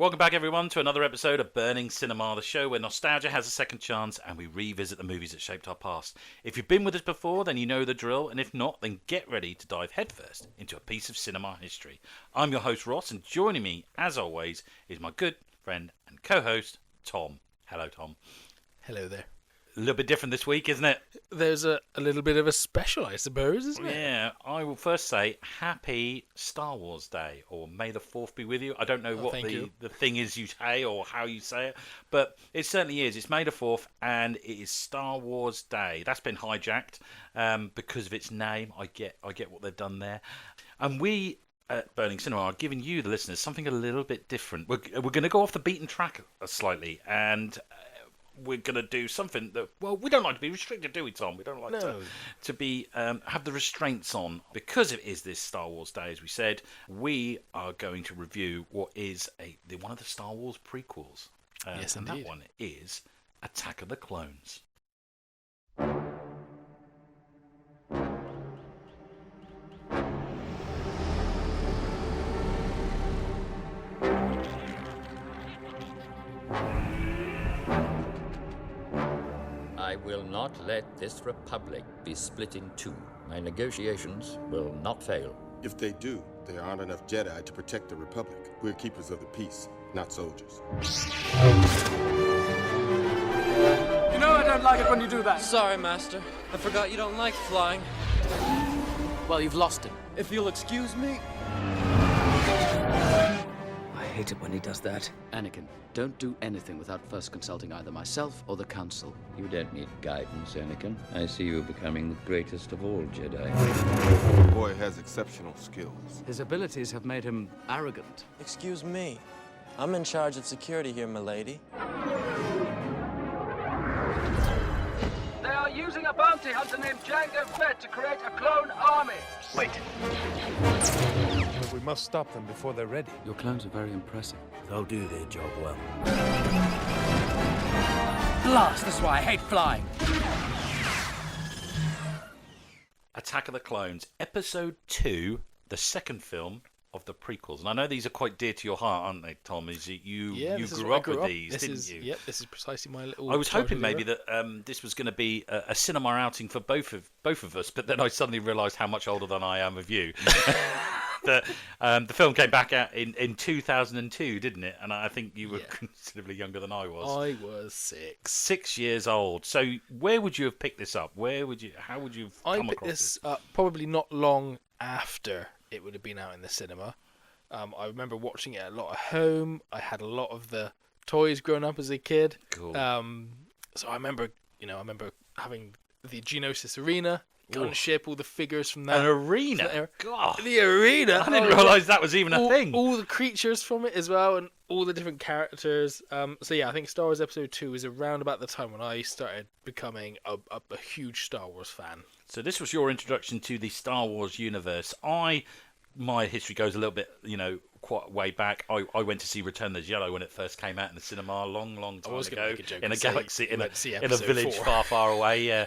Welcome back, everyone, to another episode of Burning Cinema, the show where nostalgia has a second chance and we revisit the movies that shaped our past. If you've been with us before, then you know the drill, and if not, then get ready to dive headfirst into a piece of cinema history. I'm your host, Ross, and joining me, as always, is my good friend and co-host, Tom. Hello, Tom. Hello there. A little bit different this week, isn't it? There's a little bit of a special, I suppose, isn't it? Yeah, I will first say Happy Star Wars Day, or May the 4th be with you. I don't know what the thing is you say or how you say it, but it certainly is. It's May the 4th, and it is Star Wars Day. That's been hijacked because of its name. I get what they've done there. And we at Burning Cinema are giving you, the listeners, something a little bit different. We're going to go off the beaten track slightly, and we're going to do something that, well, we don't like to be restricted, do we, Tom? We don't like to be have the restraints on. Because it is this Star Wars Day, as we said, we are going to review what is one of the Star Wars prequels. Yes, and indeed. that one is Attack of the Clones. I will not let this republic be split in two. My negotiations will not fail. If they do, there aren't enough Jedi to protect the Republic. We're keepers of the peace, not soldiers. You know I don't like it when you do that. Sorry, Master. I forgot you don't like flying. Well, you've lost him. If you'll excuse me. I hate it when he does that. Anakin, don't do anything without first consulting either myself or the Council. You don't need guidance, Anakin. I see you becoming the greatest of all Jedi. The boy has exceptional skills. His abilities have made him arrogant. Excuse me. I'm in charge of security here, milady. They are using a bounty hunter named Jango Fett to create a clone army. Wait. We must stop them before they're ready. Your clones are very impressive. They'll do their job well. Blast, that's why I hate flying. Attack of the Clones, Episode 2, the second film of the prequels. And I know these are quite dear to your heart, aren't they, Tom? You grew up with these, didn't you? Yep, this is precisely my little... I was hoping maybe that this was going to be a cinema outing for both of us, but then I suddenly realised how much older than I am of you. The film came back out in 2002, didn't it? And I think you were considerably younger than I was. I was 6. 6 years old. So where would you have picked this up? How would you have come across this? I picked this up probably not long after it would have been out in the cinema. I remember watching it a lot at home. I had a lot of the toys growing up as a kid. Cool. So I remember having the Geonosis Arena. Gunship, all the figures from that. An arena? God. The arena! I didn't realise that was even a thing. All the creatures from it as well, and all the different characters. So yeah, I think Star Wars Episode 2 was around about the time when I started becoming a huge Star Wars fan. So this was your introduction to the Star Wars universe. My history goes a little bit, quite way back. I went to see Return of the Jedi when it first came out in the cinema a long time ago, in a galaxy, in a village 4. far away. Yeah,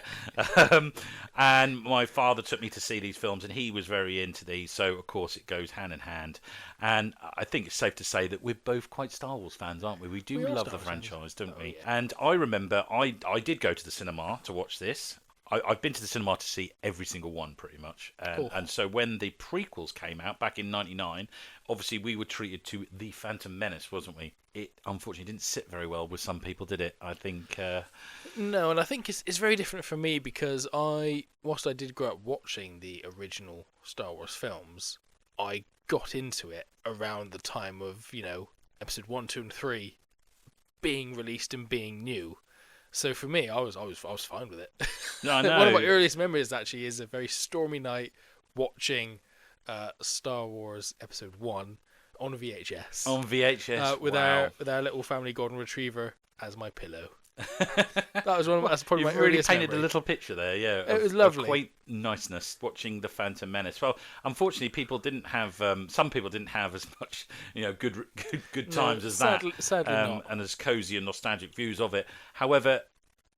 and my father took me to see these films, and he was very into these. So of course it goes hand in hand. And I think it's safe to say that we're both quite Star Wars fans, aren't we? We do love the franchise, don't we? Yeah. And I remember I did go to the cinema to watch this. I've been to the cinema to see every single one, pretty much. Cool. And so when the prequels came out back in '99, obviously we were treated to The Phantom Menace, wasn't we? It unfortunately didn't sit very well with some people, did it? I think... No, and I think it's very different for me because whilst I did grow up watching the original Star Wars films, I got into it around the time of, Episode 1, 2, and 3 being released and being new. So for me, I was fine with it. No, I know. One of my earliest memories actually is a very stormy night watching Star Wars Episode 1 on VHS. On VHS, with our little family golden retriever as my pillow. That's probably my really earliest painted memory. a little picture there, yeah. It was lovely. Of quaint niceness watching The Phantom Menace. Well, unfortunately, some people didn't have as much, good times as sadly that, not. and as cosy and nostalgic views of it. However,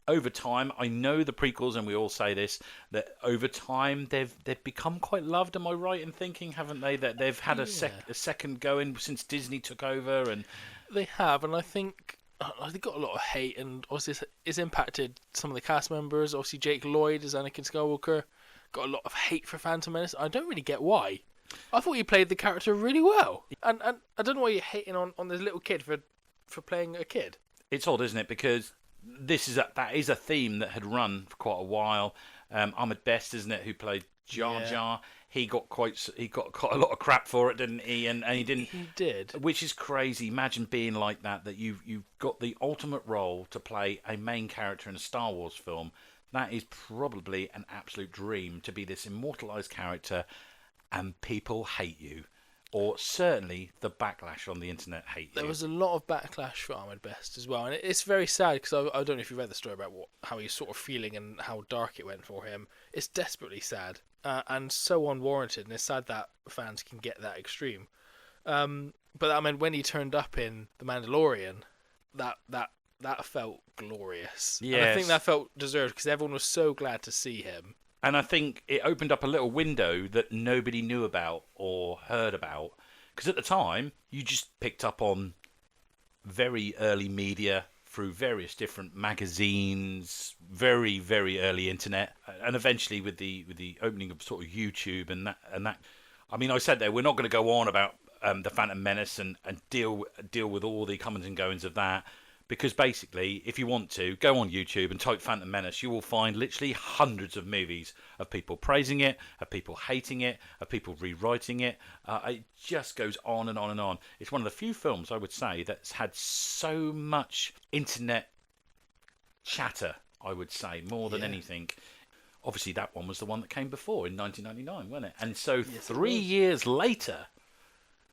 over time, I know the prequels, and we all say this, that over time they've become quite loved. Am I right in thinking, haven't they, that they've had a second going since Disney took over? And they have, and I think they got a lot of hate, and obviously it's impacted some of the cast members. Obviously, Jake Lloyd as Anakin Skywalker got a lot of hate for Phantom Menace. I don't really get why. I thought he played the character really well, and I don't know why you're hating on this little kid for playing a kid. It's odd, isn't it? Because that is a theme that had run for quite a while. Ahmed Best, isn't it, who played Jar Jar? He got quite a lot of crap for it, didn't he? And he didn't. He did, which is crazy. Imagine being like that. That you've got the ultimate role to play a main character in a Star Wars film. That is probably an absolute dream, to be this immortalized character, and people hate you. Or certainly the backlash on the internet hate you. There was a lot of backlash for Ahmed Best as well, and it's very sad because I don't know if you read the story about how he's sort of feeling and how dark it went for him. It's desperately sad and so unwarranted, and it's sad that fans can get that extreme. But I mean, when he turned up in The Mandalorian, that felt glorious. Yes. And I think that felt deserved because everyone was so glad to see him. And I think it opened up a little window that nobody knew about or heard about. Because at the time, you just picked up on very early media through various different magazines, very, very early internet. And eventually with the opening of sort of YouTube and that. I mean, I said there, we're not going to go on about the Phantom Menace and deal with all the comings and goings of that. Because basically, if you want to, go on YouTube and type Phantom Menace, you will find literally hundreds of movies of people praising it, of people hating it, of people rewriting it. It just goes on and on and on. It's one of the few films, I would say, that's had so much internet chatter, I would say, more than anything. Obviously, that one was the one that came before in 1999, wasn't it? And so 3 years later,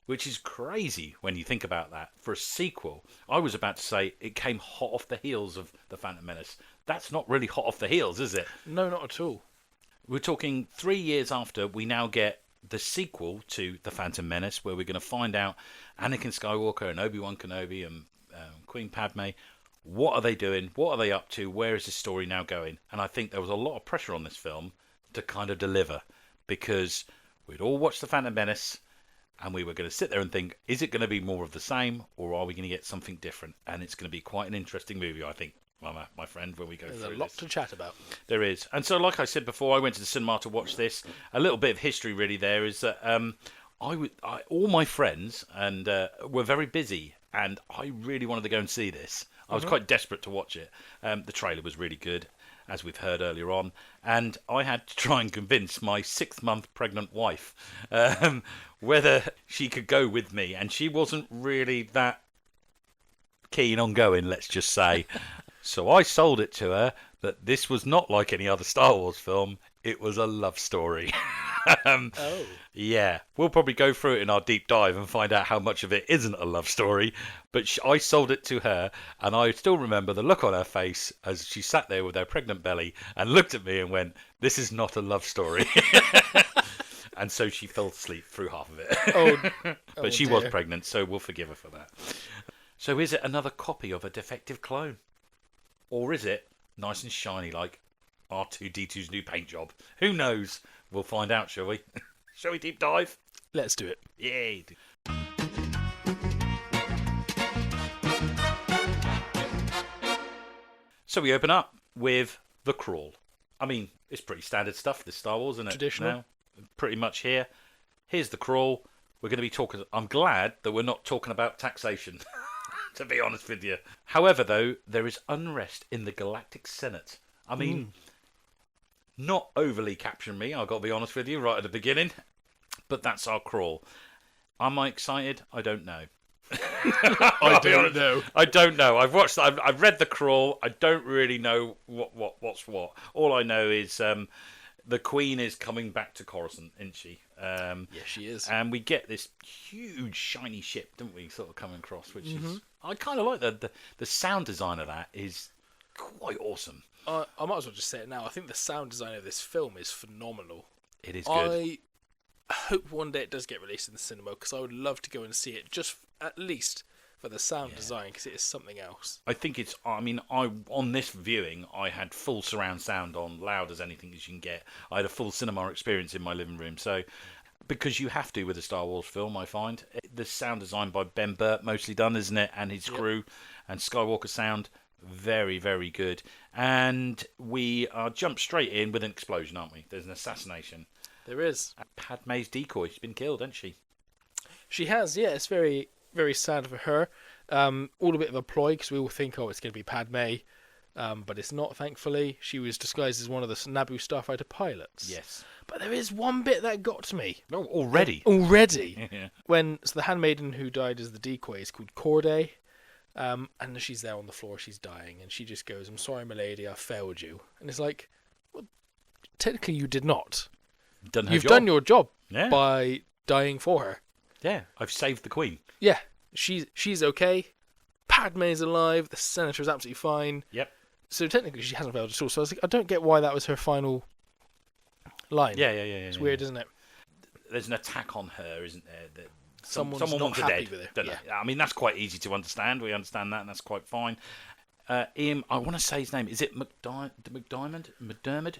which is crazy when you think about that, for a sequel. I was about to say it came hot off the heels of The Phantom Menace. That's not really hot off the heels, is it? No, not at all. We're talking 3 years after we now get the sequel to The Phantom Menace, where we're going to find out Anakin Skywalker and Obi-Wan Kenobi and Queen Padme. What are they doing? What are they up to? Where is this story now going? And I think there was a lot of pressure on this film to kind of deliver, because we'd all watched The Phantom Menace, and we were going to sit there and think, is it going to be more of the same, or are we going to get something different? And it's going to be quite an interesting movie, I think, my friend, when we go through this. There's a lot to chat about. There is. And so, like I said before, I went to the cinema to watch this. A little bit of history, really, there is that all my friends were very busy, and I really wanted to go and see this. I was quite desperate to watch it. The trailer was really good, as we've heard earlier on, and I had to try and convince my 6-month pregnant wife whether she could go with me, and she wasn't really that keen on going, let's just say. So I sold it to her that this was not like any other Star Wars film. It was a love story. Yeah, we'll probably go through it in our deep dive and find out how much of it isn't a love story. But I sold it to her, and I still remember the look on her face as she sat there with her pregnant belly and looked at me and went, "This is not a love story." And so she fell asleep through half of it. But she was pregnant, so we'll forgive her for that. So is it another copy of a defective clone? Or is it nice and shiny like R2-D2's new paint job? Who knows? We'll find out, shall we? Shall we deep dive? Let's do it. Yay. So we open up with The Crawl. I mean, it's pretty standard stuff, this Star Wars, isn't it? Traditional. Now, pretty much here. Here's The Crawl. We're going to be talking... I'm glad that we're not talking about taxation, to be honest with you. However, though, there is unrest in the Galactic Senate. I mean... Not overly capturing me, I've got to be honest with you, right at the beginning. But that's our Crawl. Am I excited? I don't know. I don't know. I don't know. I've read The Crawl. I don't really know what's what. All I know is the Queen is coming back to Coruscant, isn't she? Yes, she is. And we get this huge shiny ship, don't we, sort of coming across, which is... I kind of like the sound design of that is quite awesome. I might as well just say it now. I think the sound design of this film is phenomenal. It is good. I hope one day it does get released in the cinema, because I would love to go and see it, just at least for the sound design, because it is something else. I think it's. I mean, on this viewing, I had full surround sound on, loud as anything as you can get. I had a full cinema experience in my living room. So, because you have to with a Star Wars film, I find the sound design by Ben Burt mostly done, isn't it? And his crew, and Skywalker sound very, very good. And we jump straight in with an explosion, aren't we? There's an assassination. There is. Padme's decoy. She's been killed, hasn't she? She has. Yeah, it's very, very sad for her. All a bit of a ploy, because we all think, it's going to be Padme, but it's not, thankfully. She was disguised as one of the Naboo starfighter pilots. Yes. But there is one bit that got to me. Oh, already? Already. Yeah. So the handmaiden who died as the decoy is called Corday, and she's there on the floor, she's dying, and she just goes, "I'm sorry, milady, I failed you." And it's like, well, technically you did not. You've done your job by dying for her. Yeah, I've saved the Queen. Yeah, she's okay. Padme's alive. The Senator's absolutely fine. Yep. So technically she hasn't failed at all. So I was like, I don't get why that was her final line. Yeah. It's weird, isn't it? There's an attack on her, isn't there? That someone wants her happy dead. with her. Don't they? I mean, that's quite easy to understand. We understand that, and that's quite fine. Ian, I want to say his name. Is it McDiarmid?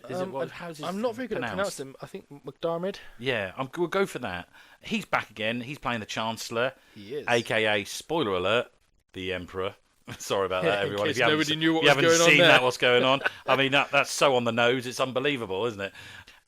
Is it? How's his I'm not very good at pronouncing him. I think McDiarmid. Yeah, we'll go for that. He's back again. He's playing the Chancellor. He is. AKA, spoiler alert, the Emperor. Sorry about that, everyone. If you haven't seen that, what's going on. I mean, that's so on the nose. It's unbelievable, isn't it?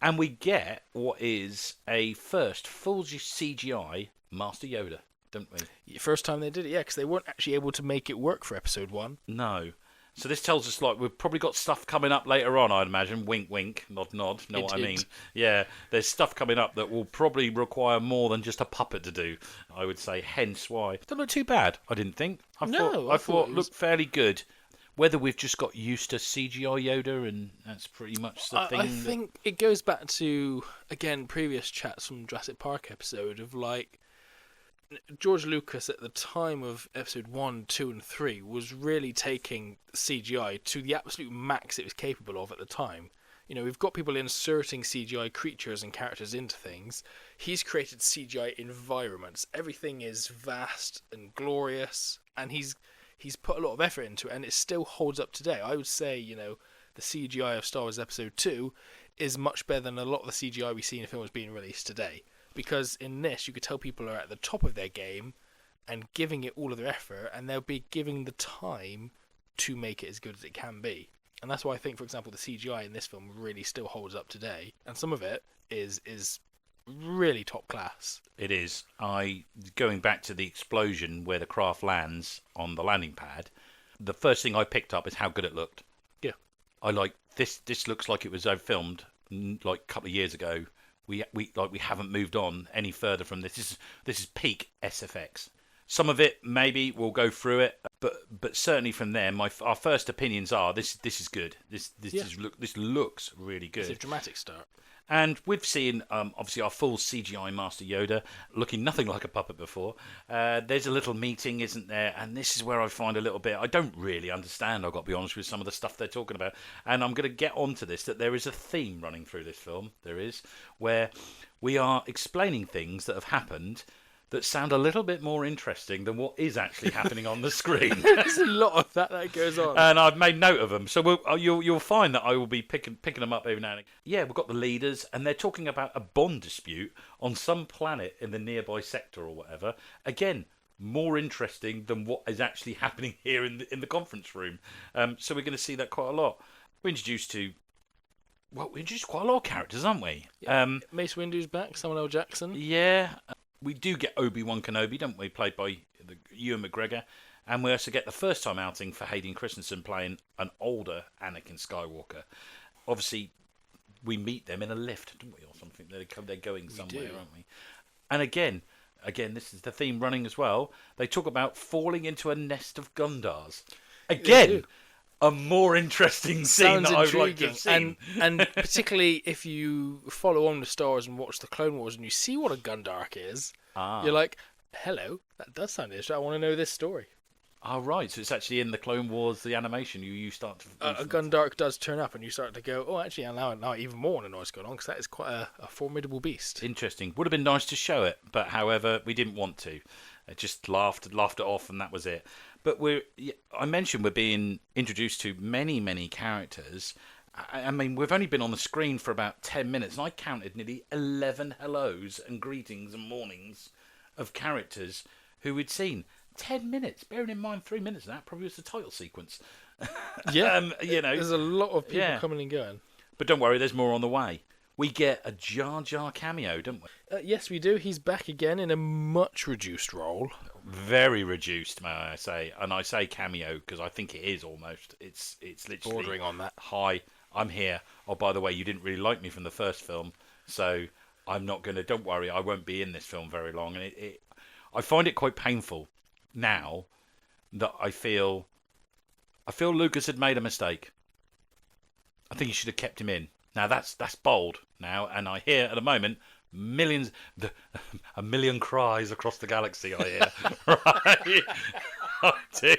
And we get what is a first full CGI Master Yoda, don't we? First time they did it, yeah, because they weren't actually able to make it work for Episode 1. No. So this tells us, like, we've probably got stuff coming up later on, I'd imagine. Wink, wink, nod, nod. Know what I mean? Yeah, there's stuff coming up that will probably require more than just a puppet to do, I would say. Hence why. Don't look too bad, I didn't think. I thought it looked fairly good. Whether we've just got used to CGI Yoda and that's pretty much the thing. I think it goes back to, again, previous chats from Jurassic Park episode of, like, George Lucas at the time of episode 1, 2 and 3 was really taking CGI to the absolute max it was capable of at the time. You know, we've got people inserting CGI creatures and characters into things. He's created CGI environments. Everything is vast and glorious, and he's put a lot of effort into it, and it still holds up today. I would say, you know, the CGI of Star Wars Episode 2 is much better than a lot of the CGI we see in films being released today. Because in this, you could tell people are at the top of their game and giving it all of their effort, and they'll be giving the time to make it as good as it can be. And that's why I think, for example, the CGI in this film really still holds up today. And some of it is really top class. It is. Going back to the explosion where the craft lands on the landing pad, the first thing I picked up is how good it looked. Yeah. I like this. This looks like it was filmed like a couple of years ago. We haven't moved on any further from this. This is peak SFX. Some of it maybe we'll go through it, but certainly from there, our first opinions are this is good. This looks really good. It's a dramatic start. And we've seen, obviously, our full CGI Master Yoda looking nothing like a puppet before. There's a little meeting, isn't there? And this is where I find a little bit... I don't really understand, I've got to be honest, with some of the stuff they're talking about. And I'm going to get onto this, that there is a theme running through this film. There is, where we are explaining things that have happened that sound a little bit more interesting than what is actually happening on the screen. There's a lot of that goes on. And I've made note of them. So you'll find that I will be picking them up every now and again. Yeah, we've got the leaders, and they're talking about a bond dispute on some planet in the nearby sector or whatever. Again, more interesting than what is actually happening here in the conference room. So we're going to see that quite a lot. We're introduced quite a lot of characters, aren't we? Yeah. Mace Windu's back, Samuel L. Jackson. Yeah. We do get Obi-Wan Kenobi, don't we? Played by Ewan McGregor. And we also get the first time outing for Hayden Christensen playing an older Anakin Skywalker. Obviously, we meet them in a lift, don't we, or something? They're going somewhere, aren't we? And again, this is the theme running as well. They talk about falling into a nest of Gundars. Again, a more interesting scene that I would like to have seen. And particularly if you follow on the Star Wars and watch the Clone Wars and you see what a Gundark is, you're like, hello, that does sound interesting. I want to know this story. Oh, right. So it's actually in the Clone Wars, the animation, you start to... A Gundark does turn up, and you start to go, oh, actually, now even more want to know what's going on, because that is quite a formidable beast. Interesting. Would have been nice to show it, but however, we didn't want to. I just laughed it off, and that was it. But I mentioned we're being introduced to many, many characters. I mean, we've only been on the screen for about 10 minutes, and I counted nearly 11 hellos and greetings and mornings of characters who we'd seen. 10 minutes, bearing in mind 3 minutes of that probably was the title sequence. Yeah, there's a lot of people coming and going. But don't worry, there's more on the way. We get a Jar Jar cameo, don't we? Yes, we do. He's back again in a much reduced role. Very reduced, may I say. And I say cameo because I think it is almost. It's literally... bordering on that. Hi, I'm here. Oh, by the way, you didn't really like me from the first film, so I'm not going to... Don't worry, I won't be in this film very long. And I find it quite painful now that I feel Lucas had made a mistake. I think he should have kept him in. Now that's bold now, and I hear at the moment a million cries across the galaxy. I hear right, I do,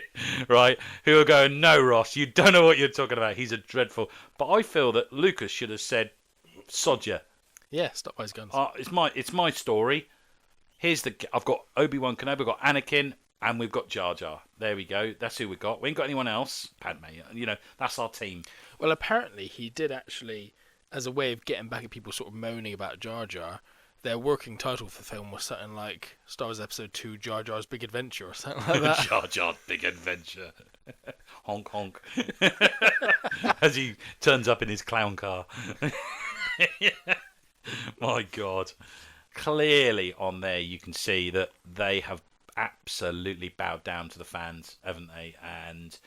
right, who are going, no, Ross, you don't know what you're talking about. He's a dreadful. But I feel that Lucas should have said, sod ya. Yeah, stop by his guns. It's my story. I've got Obi-Wan Kenobi, I've got Anakin, and we've got Jar Jar. There we go. That's who we got. We ain't got anyone else. Padme. That's our team. Well, apparently he did actually, as a way of getting back at people sort of moaning about Jar Jar, their working title for the film was something like Star Wars Episode 2, Jar Jar's Big Adventure, or something like that. Jar Jar's Big Adventure. Honk, honk. As he turns up in his clown car. My God. Clearly on there you can see that they have absolutely bowed down to the fans, haven't they? And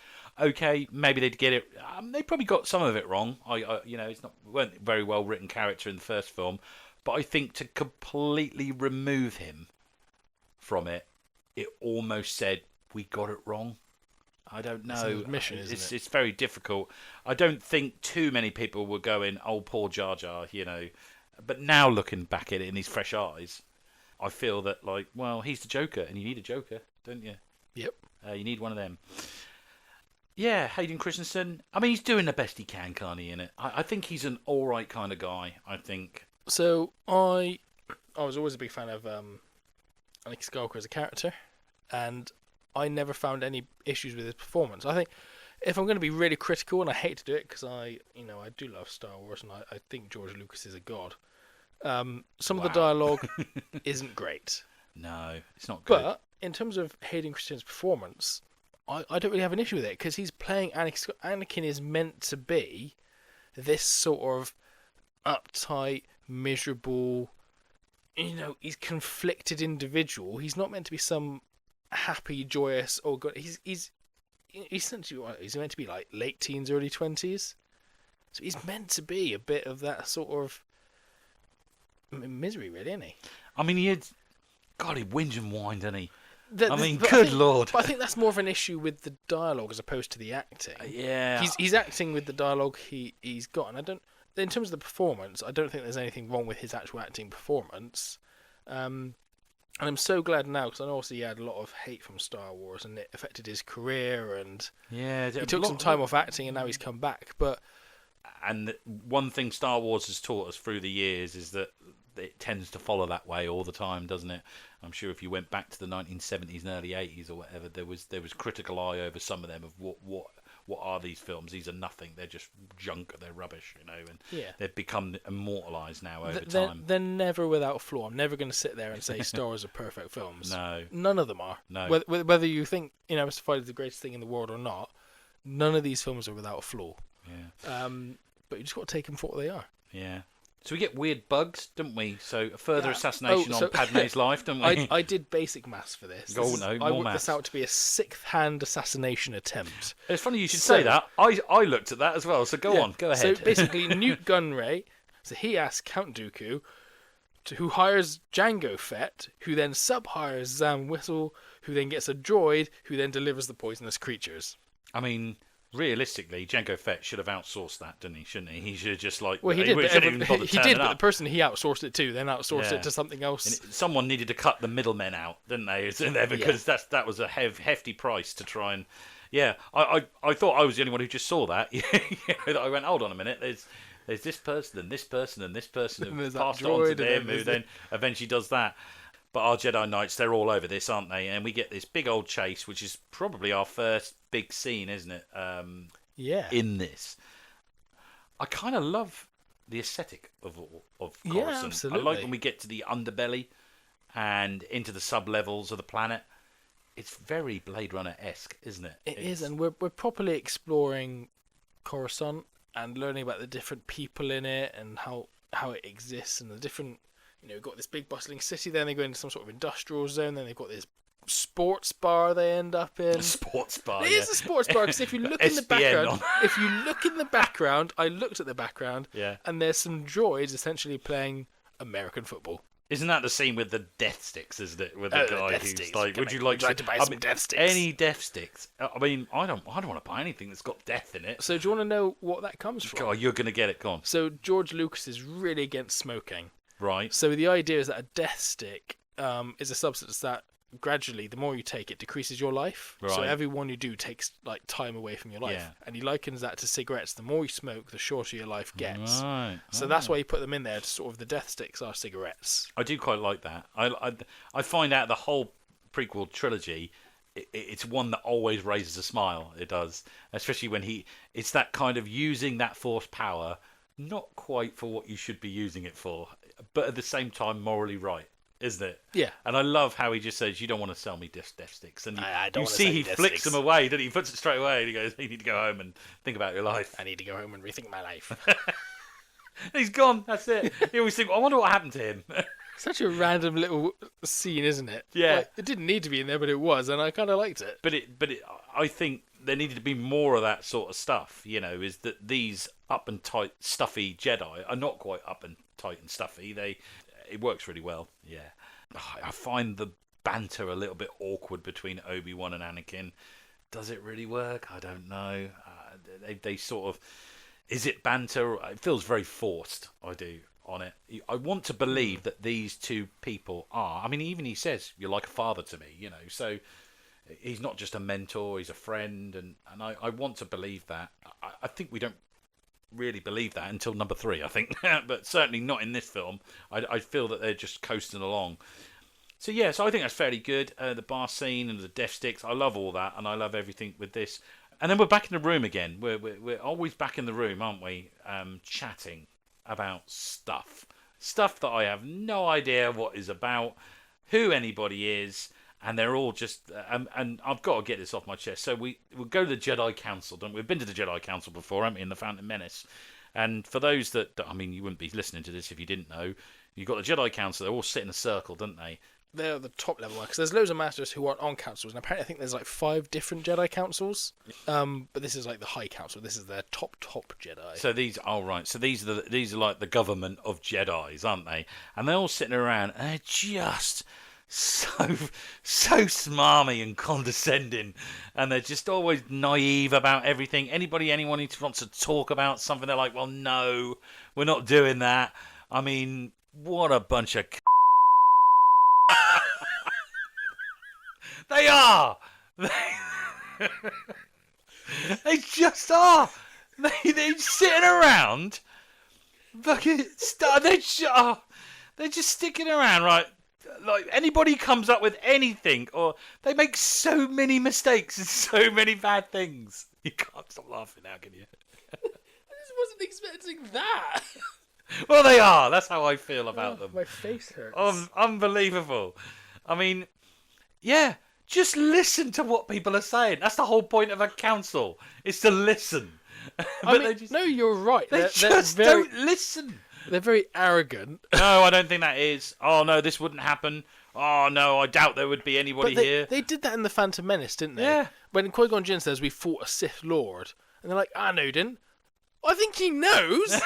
okay, maybe they'd get it. They probably got some of it wrong. Weren't a very well written character in the first film, but I think to completely remove him from it, it almost said we got it wrong. I don't know. It's an admission, isn't it? It's very difficult. I don't think too many people were going, "Oh, poor Jar Jar," But now looking back at it in these fresh eyes, I feel that, he's the Joker, and you need a Joker, don't you? Yep. You need one of them. Yeah, Hayden Christensen. I mean, he's doing the best he can, can't he, in it? I think he's an all right kind of guy, I think. So, I was always a big fan of Anakin Skywalker as a character, and I never found any issues with his performance. I think if I'm going to be really critical, and I hate to do it because I do love Star Wars, and I think George Lucas is a god. Some of the dialogue isn't great. No, it's not good. But in terms of Hayden Christensen's performance, I don't really have an issue with it because he's playing Anakin. Anakin is meant to be this sort of uptight, miserable, he's conflicted individual. He's not meant to be some happy, joyous, or good. He's essentially he's meant to be like late teens, early 20s. So he's meant to be a bit of that sort of misery, really, isn't he? I mean, he whinge and whine, doesn't he? Good Lord. But I think that's more of an issue with the dialogue as opposed to the acting. Yeah. He's acting with the dialogue he's got, and I don't. In terms of the performance, I don't think there's anything wrong with his actual acting performance. And I'm so glad now because I know obviously he had a lot of hate from Star Wars, and it affected his career. And yeah, he took some time off acting, and now he's come back. And one thing Star Wars has taught us through the years is that it tends to follow that way all the time, doesn't it? I'm sure if you went back to the 1970s and early 80s or whatever, there was critical eye over some of them of what are these films? These are nothing. They're just junk. They're rubbish, And they've become immortalised now over time. They're never without flaw. I'm never going to sit there and say Star Wars are perfect films. No, none of them are. No, whether you think Mr. Fight is the greatest thing in the world or not, none of these films are without a flaw. Yeah. But you just got to take them for what they are. Yeah. So we get weird bugs, don't we? So a further assassination on Padme's life, don't we? I did basic maths for this. I worked this out to be a sixth-hand assassination attempt. It's funny you should say that. I looked at that as well, so go on, go ahead. So basically, Newt Gunray, so he asks Count Dooku, who hires Jango Fett, who then sub-hires Zam Whistle, who then gets a droid, who then delivers the poisonous creatures. I mean, realistically, Jango Fett should have outsourced that, didn't he? Shouldn't he? He should have just like. Well, he did. Shouldn't even bother He did, but up. the person he outsourced it to then outsourced it to something else. Someone needed to cut the middlemen out, didn't they? Because that was a hefty price to try and. Yeah, I thought I was the only one who just saw that. I went, hold on a minute. There's this person and this person and this person who passed it on to them, who then eventually does that. But our Jedi Knights, they're all over this, aren't they? And we get this big old chase, which is probably our first big scene, isn't it? In this. I kind of love the aesthetic of Coruscant. Yeah, absolutely. I like when we get to the underbelly and into the sub-levels of the planet. It's very Blade Runner-esque, isn't it? It is, and we're properly exploring Coruscant and learning about the different people in it and how it exists and the different... we've got this big bustling city, then they go into some sort of industrial zone, then they've got this sports bar they end up in. A sports bar, It is a sports bar, because if you look in the background, I looked at the background, and there's some droids essentially playing American football. Isn't that the scene with the death sticks, isn't it? With the guy who's like, would you like to buy some death sticks? Any death sticks? I mean, I don't want to buy anything that's got death in it. So do you want to know what that comes from? God, you're going to get it, go on. So George Lucas is really against smoking. Right. So the idea is that a death stick is a substance that gradually, the more you take, it decreases your life. Right. So every one you do takes like time away from your life. Yeah. And he likens that to cigarettes. The more you smoke, the shorter your life gets. Right. So that's why you put them in there. To sort of the death sticks are cigarettes. I do quite like that. I find out the whole prequel trilogy. It's one that always raises a smile. It does, especially when it's that kind of using that force power, not quite for what you should be using it for, but at the same time morally right, isn't it? Yeah. And I love how he just says, "You don't want to sell me death sticks," and you see he flicks sticks. them away. Doesn't he? He puts it straight away, and he goes, "You need to go home and think about your life." I need to go home and rethink my life. He's gone. That's it. You always think, I wonder what happened to him. Such a random little scene, isn't it? Yeah. Like, it didn't need to be in there, but it was, and I kind of liked it. But I think there needed to be more of that sort of stuff. Is that these up and tight, stuffy Jedi are not quite up and tight and stuffy. It works really well. Yeah. I find the banter a little bit awkward between Obi-Wan and Anakin. Does it really work? I don't know. They sort of... Is it banter? It feels very forced, I do, on it. I want to believe that these two people are... I mean, even he says, "You're like a father to me," so he's not just a mentor, he's a friend, and I want to believe that. I think we don't really believe that until number 3, I think. But certainly not in this film. I feel that they're just coasting along. So I think that's fairly good. The bar scene and the death sticks, I love all that, and I love everything with this. And then we're back in the room again. We're always back in the room, aren't we? Chatting about stuff that I have no idea what is about, who anybody is, and they're all just. And I've got to get this off my chest. So we'll go to the Jedi Council, don't we? We've been to the Jedi Council before, haven't we? In the Phantom Menace. And for those that, I mean, you wouldn't be listening to this if you didn't know. You've got the Jedi Council. They all sit in a circle, don't they? They're the top level, because there's loads of masters who aren't on councils, and apparently I think there's like 5 different Jedi councils. But this is like the High Council. This is their top Jedi. So these are like the government of Jedis, aren't they? And they're all sitting around, and they're just so smarmy and condescending, and they're just always naive about everything. Anyone who wants to talk about something, they're like, "Well, no, we're not doing that." I mean, what a bunch of They are. They just are. They're sitting around. Fucking. They're just sticking around, right? Like anybody comes up with anything, or they make so many mistakes and so many bad things. You can't stop laughing now, can you? I just wasn't expecting that. Well, they are. That's how I feel about them. My face hurts. Unbelievable. I mean, yeah. Just listen to what people are saying. That's the whole point of a council, is to listen. No, you're right. They just don't listen. They're very arrogant. No, I don't think that is. Oh, no, this wouldn't happen. Oh, no, I doubt there would be anybody here. They did that in The Phantom Menace, didn't they? Yeah. When Qui-Gon Jinn says, "We fought a Sith Lord." And they're like, "I know, didn't." I think he knows.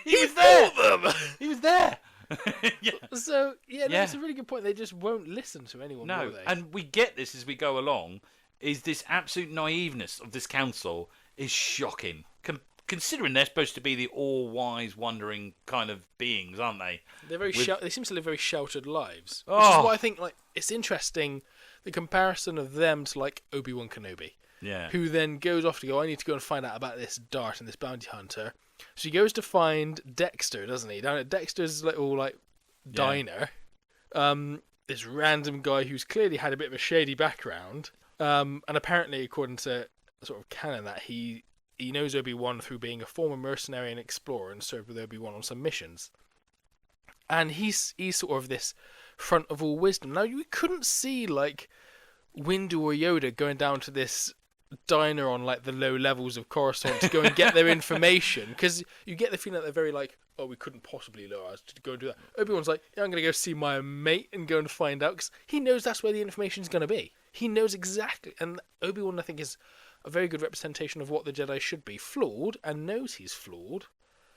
He was there. Them. He was there. Yeah. So that's a really good point. They just won't listen to anyone. No, will they? and we get this as we go along. Is this absolute naiveness of this council is shocking. Considering they're supposed to be the all-wise, wondering kind of beings, aren't they? They're very they seem to live very sheltered lives. Oh. Which is why I think it's interesting, the comparison of them to like Obi-Wan Kenobi. Yeah. Who then goes off to go, I need to go and find out about this dart and this bounty hunter. So he goes to find Dexter, doesn't he? Down at Dexter's little diner. This random guy who's clearly had a bit of a shady background. And apparently, according to sort of canon, that he knows Obi-Wan through being a former mercenary and explorer and served with Obi-Wan on some missions. And he's sort of this front of all wisdom. Now, you couldn't see, Windu or Yoda going down to this diner on, the low levels of Coruscant to go and get their information. Because you get the feeling that they're very we couldn't possibly lure us to go and do that. Obi-Wan's I'm going to go see my mate and go and find out. Because he knows that's where the information's going to be. He knows exactly. And Obi-Wan, I think, is a very good representation of what the Jedi should be. Flawed, and knows he's flawed.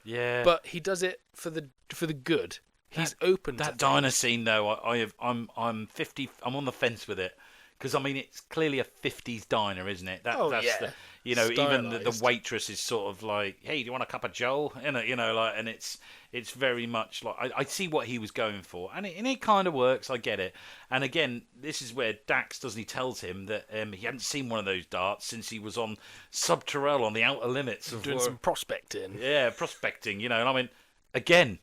Yeah. But he does it for the good. He's open to that diner scene, though. I'm 50. I'm on the fence with it because it's clearly a 50s diner, isn't it? That's the, even the waitress is sort of hey, do you want a cup of Joe? And it's very much I see what he was going for, and it kind of works. I get it. And again, this is where Dax he tells him that he hadn't seen one of those darts since he was on Sub Terrell on the outer limits of doing some prospecting. Yeah, prospecting. And again,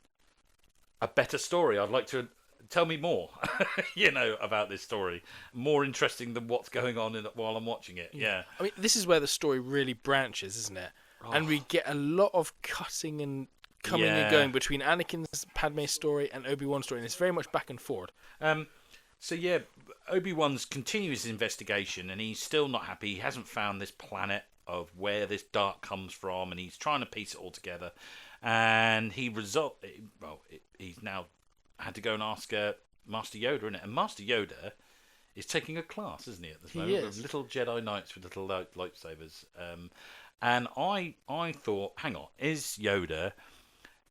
a better story. I'd like to tell me more, about this story. More interesting than what's going on while I'm watching it. Yeah. This is where the story really branches, isn't it? Oh. And we get a lot of cutting and coming and going between Anakin's Padme story and Obi-Wan's story, and it's very much back and forth. Obi-Wan's continues his investigation, and he's still not happy. He hasn't found this planet of where this dart comes from, and he's trying to piece it all together. And he's now had to go and ask Master Yoda, innit? And Master Yoda is taking a class, isn't he, at this moment? Of little Jedi Knights with little lightsabers. And I thought, hang on, is Yoda...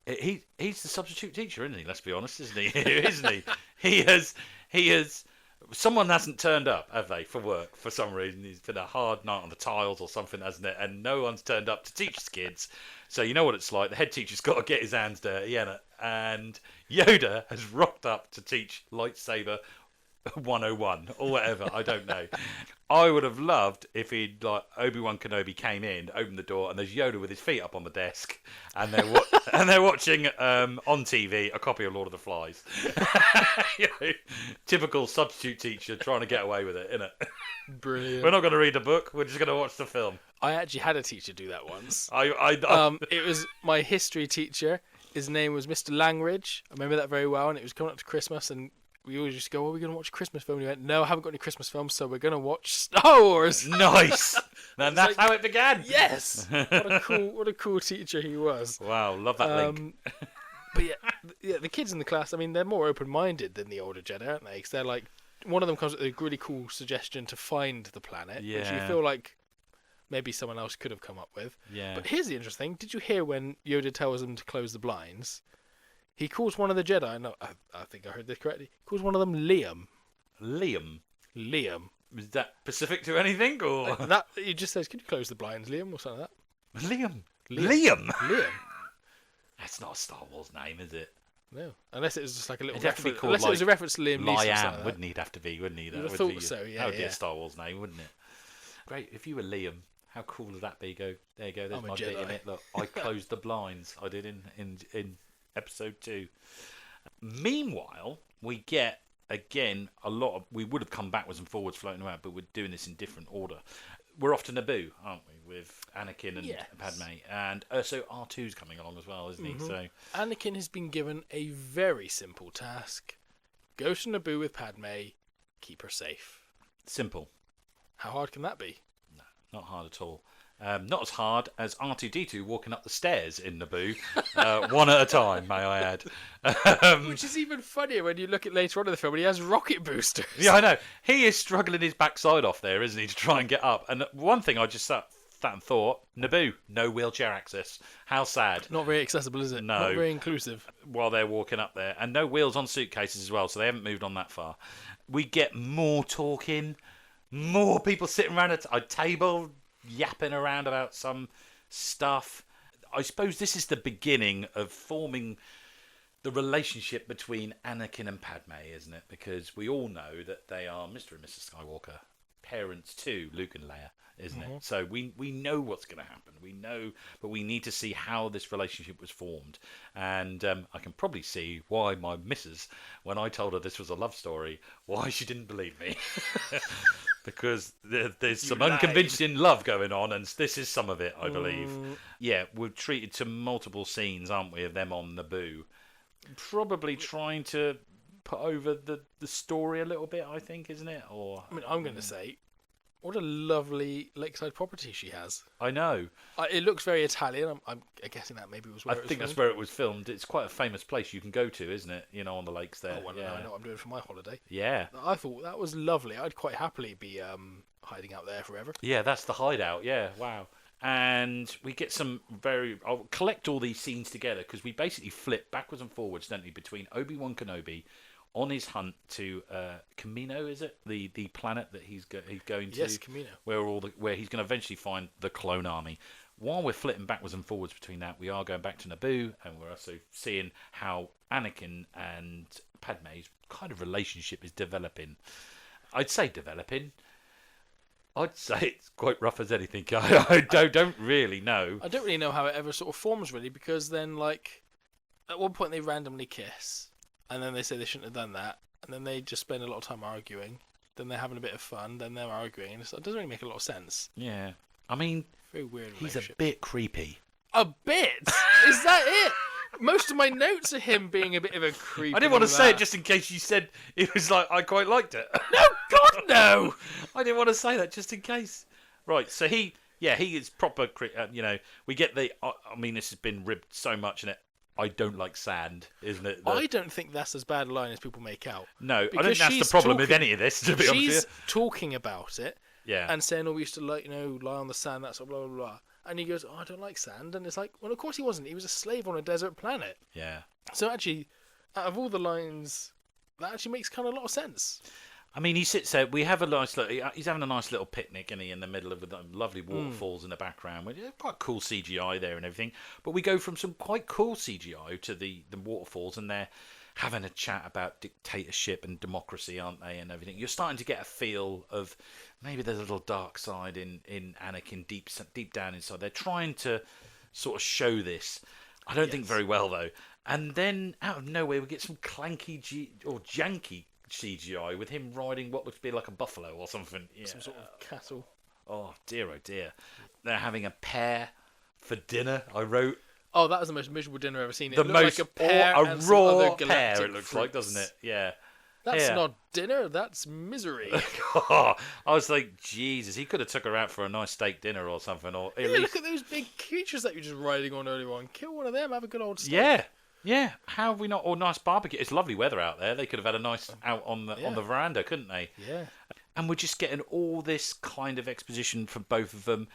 He's the substitute teacher, isn't he? Let's be honest, isn't he? Isn't he? He has... Someone hasn't turned up, have they, for work for some reason? It's been a hard night on the tiles or something, hasn't it? And no one's turned up to teach his kids. So you know what it's like. The head teacher's got to get his hands dirty, and Yoda has rocked up to teach lightsaber 101 or whatever. I don't know. I would have loved if Obi-Wan Kenobi came in, opened the door, and there's Yoda with his feet up on the desk, and they're watching on TV a copy of Lord of the Flies. Typical substitute teacher trying to get away with it, isn't it? Brilliant. We're not going to read the book. We're just going to watch the film. I actually had a teacher do that once. It was my history teacher. His name was Mr. Langridge. I remember that very well, and it was coming up to Christmas, and we always just go, well, we're going to watch a Christmas film. And he went, no, I haven't got any Christmas films, so we're going to watch Star Wars. Nice. And that's how it began. Yes. What a cool teacher he was. Wow, love that link. But the kids in the class, they're more open-minded than the older Jedi, aren't they? Because they're one of them comes with a really cool suggestion to find the planet, which you feel like maybe someone else could have come up with. Yeah. But here's the interesting thing. Did you hear when Yoda tells them to close the blinds? He calls one of the Jedi, no, I think I heard this correctly, he calls one of them Liam. Liam? Is that specific to anything, or...? He just says, can you close the blinds, Liam, or something like that? Liam? Liam. That's not a Star Wars name, is it? No, unless it was just a little reference. Unless it was a reference to Liam Neeson. Liam, wouldn't he have to be, wouldn't he? You'd have thought so, yeah. That would be a Star Wars name, wouldn't it? Great, if you were Liam... How cool would that be? There you go, there's my bit in it. Look, I closed the blinds. I did in episode 2. Meanwhile, we get, again, a lot of... We would have come backwards and forwards floating around, but we're doing this in different order. We're off to Naboo, aren't we, with Anakin and Padme. And so R2's coming along as well, isn't he? So Anakin has been given a very simple task. Go to Naboo with Padme, keep her safe. Simple. How hard can that be? No, not hard at all. Not as hard as R2-D2 walking up the stairs in Naboo, one at a time, may I add. Which is even funnier when you look at later on in the film when he has rocket boosters. Yeah, I know. He is struggling his backside off there, isn't he, to try and get up. And one thing I just sat and thought, Naboo, no wheelchair access. How sad. Not very accessible, is it? No. Not very inclusive. While they're walking up there. And no wheels on suitcases as well, so they haven't moved on that far. We get more talking, more people sitting around a table, yapping around about some stuff. I suppose this is the beginning of forming the relationship between Anakin and Padme, isn't it? Because we all know that they are Mr. and Mrs. Skywalker, parents to Luke and Leia, isn't it? So we know what's going to happen. We know, but we need to see how this relationship was formed. And I can probably see why my missus, when I told her this was a love story, why she didn't believe me. Because there's some unconvincing love going on, and this is some of it, I believe. Yeah, we're treated to multiple scenes, aren't we, of them on Naboo. Probably trying to put over the story a little bit, I think, isn't it? Or I mean, I'm going to say, what a lovely lakeside property she has. I know. It looks very Italian. I'm guessing that maybe was where it was filmed. That's where it was filmed. It's quite a famous place you can go to, isn't it? You know, on the lakes there. Oh, well, I know what I'm doing for my holiday. Yeah. I thought that was lovely. I'd quite happily be hiding out there forever. Yeah, that's the hideout. Yeah, wow. And we get I'll collect all these scenes together because we basically flip backwards and forwards, don't we, between Obi-Wan Kenobi on his hunt to Kamino, is it? The planet that he's going to? Yes, Kamino. Where he's going to eventually find the clone army. While we're flitting backwards and forwards between that, we are going back to Naboo, and we're also seeing how Anakin and Padme's kind of relationship is developing. I'd say developing. I'd say it's quite rough as anything. I don't really know. I don't really know how it ever sort of forms, really, because then, like, at one point they randomly kiss, and then they say they shouldn't have done that, and then they just spend a lot of time arguing. Then they're having a bit of fun, then they're arguing, and it doesn't really make a lot of sense. Yeah. I mean, very weird he's a bit creepy. A bit? Is that it? Most of my notes are him being a bit of a creep. I didn't want to say it just in case you said it was like I quite liked it. No, God, no! I didn't want to say that just in case. Right, so he is proper. We get the. I mean, this has been ribbed so much in it. I don't like sand, isn't it? I don't think that's as bad a line as people make out. No, I don't think that's the problem with any of this. To be honest, she's talking about it, yeah, and saying, "Oh, we used to lie on the sand." That's blah blah blah. And he goes, "Oh, I don't like sand." And it's like, well, of course he wasn't. He was a slave on a desert planet. Yeah. So actually, out of all the lines, that actually makes kind of a lot of sense. I mean, he sits there. He's having a nice little picnic, isn't he, in the middle of the lovely waterfalls in the background. With quite cool CGI there and everything. But we go from some quite cool CGI to the waterfalls, and they're having a chat about dictatorship and democracy, aren't they, and everything. You're starting to get a feel of maybe there's a little dark side in Anakin deep down inside. They're trying to sort of show this. I don't think very well, though. And then, out of nowhere, we get some clanky or janky CGI with him riding what looks to be like a buffalo or something. Yeah. Some sort of cattle. Oh, dear, oh, dear. They're having a pear for dinner, I wrote. Oh, that was the most miserable dinner I've ever seen. It looked like a pear and some raw other pear, it looks like, doesn't it? Yeah. That's not dinner, that's misery. I was like, Jesus, he could have took her out for a nice steak dinner or something. Or at least... look at those big creatures that you're just riding on earlier on. Kill one of them, have a good old steak. Yeah. How have we not? Or nice barbecue. It's lovely weather out there. They could have had a nice out on the veranda, couldn't they? Yeah. And we're just getting all this kind of exposition from both of them.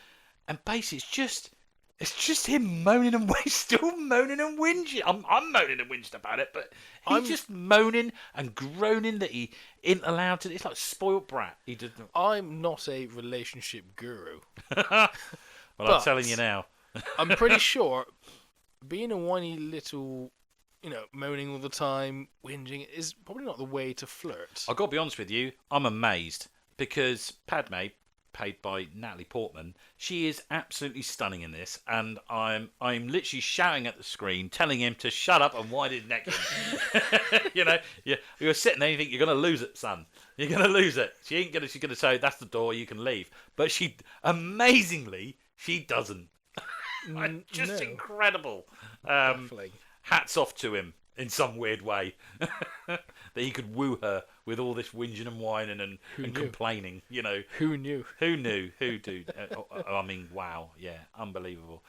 And basically, it's just him moaning and still moaning and whinging. I'm moaning and whinging about it, but he's just moaning and groaning that he isn't allowed to. It's like a spoilt brat. He doesn't. I'm not a relationship guru. Well, I'm telling you now. I'm pretty sure being a whiny little, moaning all the time, whinging, is probably not the way to flirt. I've got to be honest with you. I'm amazed because Padme, played by Natalie Portman, she is absolutely stunning in this, and I'm literally shouting at the screen, telling him to shut up and wind his neck in. You're sitting there, and you think you're going to lose it, son. You're going to lose it. She's going to say that's the door, you can leave, but amazingly she doesn't. Just incredible. Hats off to him in some weird way that he could woo her with all this whinging and whining and complaining. Who knew? Who knew? Who do? I mean, wow, yeah, unbelievable.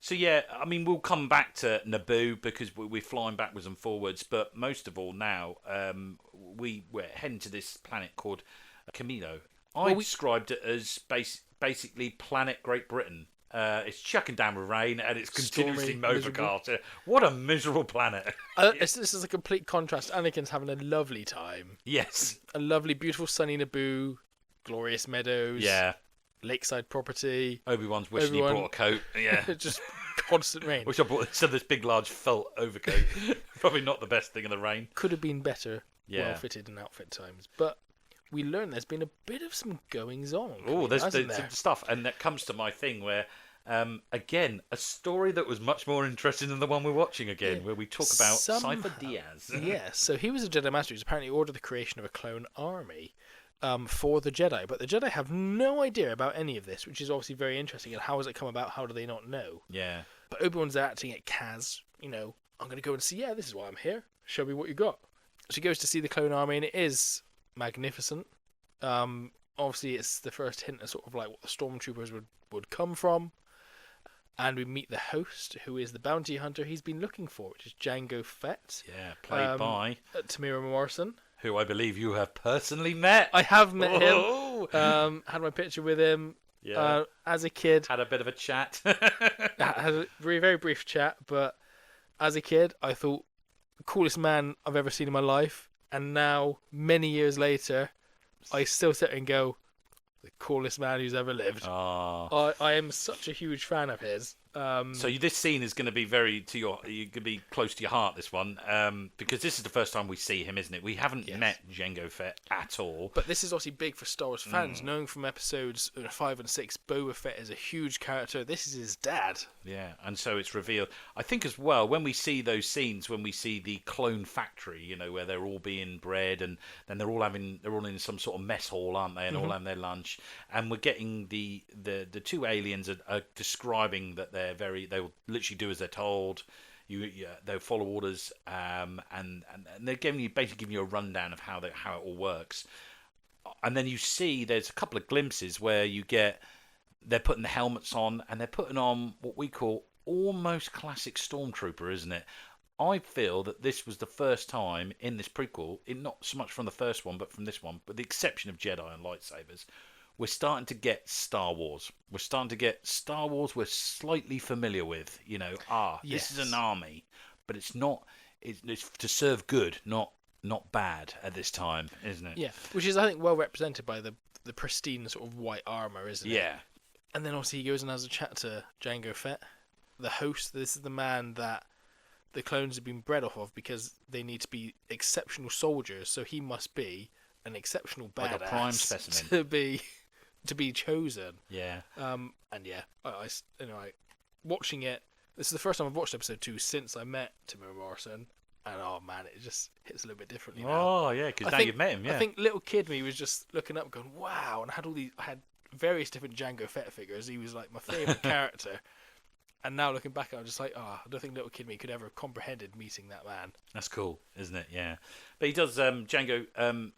So yeah, I mean, we'll come back to Naboo because we're flying backwards and forwards, but most of all now, we're heading to this planet called Kamino. I described it as basically Planet Great Britain. It's chucking down with rain and it's continuously overcast. What a miserable planet. This is a complete contrast. Anakin's having a lovely time. Yes. A lovely, beautiful, sunny Naboo, glorious meadows. Yeah. lakeside property. Obi-Wan's wishing he brought a coat. Yeah. Just constant rain. Wish I brought this big, large felt overcoat. Probably not the best thing in the rain. Could have been better, well fitted in outfit times. But we learned there's been a bit of some goings on. Oh, there's some stuff. And that comes to my thing where, again, a story that was much more interesting than the one we're watching again, where we talk about Cypher Diaz. Yeah, so he was a Jedi Master who's apparently ordered the creation of a clone army for the Jedi. But the Jedi have no idea about any of this, which is obviously very interesting. And how has it come about? How do they not know? Yeah. But Obi-Wan's there acting at Kaz. You know, I'm going to go and see, this is why I'm here. Show me what you got. She goes to see the clone army, and it is magnificent. Obviously, it's the first hint of sort of like what the stormtroopers would come from. And we meet the host, who is the bounty hunter he's been looking for, which is Jango Fett. Yeah, played by Tamira Morrison. Who I believe you have personally met. I have met him. Had my picture with him. Yeah. As a kid. Had a bit of a chat. Had a very, very brief chat, but as a kid, I thought, the coolest man I've ever seen in my life. And now, many years later, I still sit and go, the coolest man who's ever lived. Oh. I am such a huge fan of his. So this scene is going to be you're going to be close to your heart, this one, because this is the first time we see him, isn't it? We haven't met Jango Fett at all. But this is obviously big for Star Wars fans, knowing from episodes 5 and 6, Boba Fett is a huge character. This is his dad. Yeah, and so it's revealed. I think as well, when we see those scenes, when we see the clone factory, you know, where they're all being bred, and then they're all in some sort of mess hall, aren't they? And all having their lunch, and we're getting the two aliens are describing that they'll literally do as they're told. They'll follow orders, and they're basically giving you a rundown of how it all works. And then you see there's a couple of glimpses where they're putting the helmets on, and they're putting on what we call almost classic Stormtrooper, isn't it? I feel that this was the first time in this prequel, not so much from the first one, but from this one, with the exception of Jedi and lightsabers, we're starting to get Star Wars. We're starting to get Star Wars we're slightly familiar with. You know, this is an army, but it's not. It's to serve good, not bad at this time, isn't it? Yeah, which is, I think, well represented by the pristine sort of white armour, isn't it? Yeah. And then obviously he goes and has a chat to Jango Fett, the host. This is the man that the clones have been bred off of because they need to be exceptional soldiers, so he must be an exceptional badass, like a prime specimen to be chosen. Yeah. And yeah, I watching it. This is the first time I've watched episode 2 since I met Tamira Morrison, and oh man, it just hits a little bit differently now. Oh yeah, because now you've met him. Yeah. I think little kid me was just looking up, going wow, and I had various different Jango Fett figures. He was like my favourite character. And now looking back, I'm just like, I don't think little kid me could ever have comprehended meeting that man. That's cool, isn't it? Yeah. But he does, Jango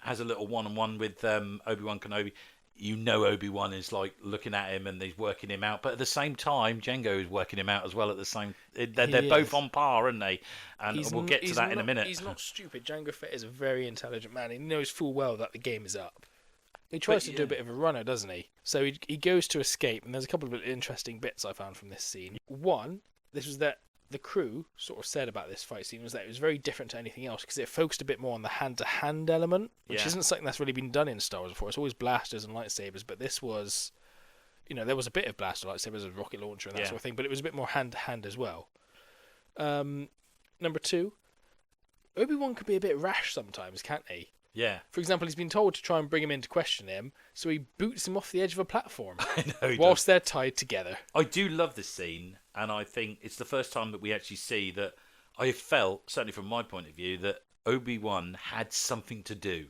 has a little one-on-one with Obi-Wan Kenobi. You know Obi-Wan is like looking at him and he's working him out. But at the same time, Jango is working him out as well at the same... They're both on par, aren't they? And we'll get to that in a minute. He's not stupid. Jango Fett is a very intelligent man. He knows full well that the game is up. He tries to do a bit of a runner, doesn't he? So he goes to escape, and there's a couple of interesting bits I found from this scene. One, this was that the crew sort of said about this fight scene was that it was very different to anything else because it focused a bit more on the hand-to-hand element, which isn't something that's really been done in Star Wars before. It's always blasters and lightsabers, but this was, there was a bit of blaster lightsabers, a rocket launcher and that sort of thing, but it was a bit more hand-to-hand as well. Number 2, Obi-Wan can be a bit rash sometimes, can't he? Yeah. For example, he's been told to try and bring him in to question him, so he boots him off the edge of a platform. I know whilst they're tied together. I do love this scene, and I think it's the first time that we actually see that I felt, certainly from my point of view, that Obi-Wan had something to do.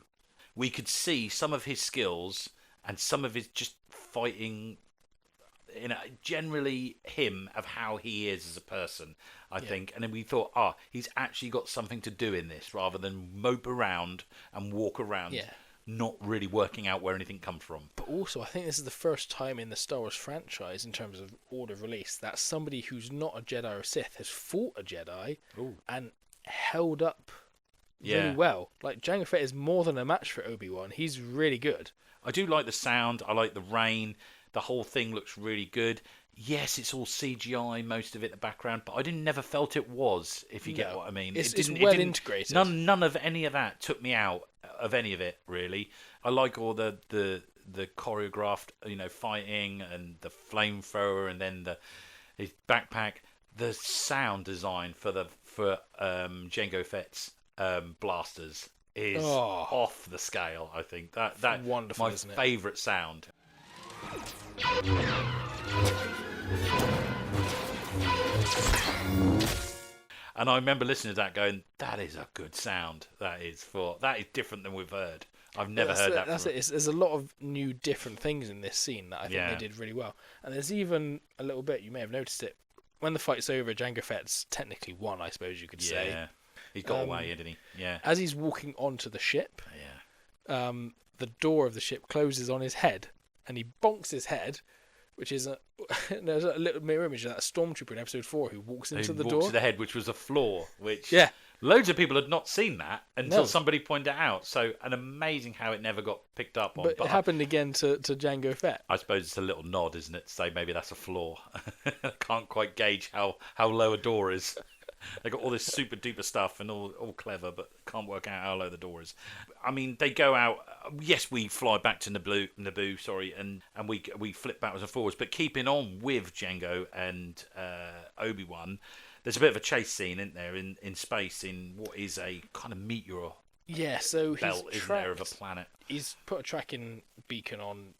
We could see some of his skills and some of his just fighting, generally him of how he is as a person, I think. And then we thought, he's actually got something to do in this rather than mope around and walk around, not really working out where anything comes from. But also, I think this is the first time in the Star Wars franchise, in terms of order of release, that somebody who's not a Jedi or Sith has fought a Jedi and held up really well. Like, Jango Fett is more than a match for Obi-Wan. He's really good. I do like the sound. I like the rain. The whole thing looks really good. Yes, it's all CGI, most of it in the background, but I never felt it was, if you get what I mean. It's well integrated. None of any of that took me out of any of it, really. I like all the the choreographed, fighting and the flamethrower, and then his backpack. The sound design for Jango Fett's blasters is off the scale. I think that's wonderful, my isn't it? favourite sound. And I remember listening to that going, that is a good sound. That is different than we've heard. I've never heard that before. There's a lot of new different things in this scene that I think they did really well. And there's even a little bit, you may have noticed it, when the fight's over, Jango Fett's technically won, I suppose you could say. Yeah, he got away, didn't he? Yeah. As he's walking onto the ship, the door of the ship closes on his head, and he bonks his head, which is there's a little mirror image of that stormtrooper in episode 4 who walks into the door. To the head, which was a flaw, which Yeah. Loads of people had not seen that until somebody pointed it out. So, and amazing how it never got picked up on. But it happened again to Jango Fett. I suppose it's a little nod, isn't it? To say maybe that's a flaw. I can't quite gauge how low a door is. They got all this super duper stuff and all clever, but can't work out how low the door is. I mean, they go out. Yes, we fly back to Naboo, sorry, and we flip backwards and forwards. But keeping on with Jango and Obi-Wan, there's a bit of a chase scene, isn't there, in space, in what is a kind of meteor. Yeah, so belt, he's isn't there, of a planet. He's put a tracking beacon on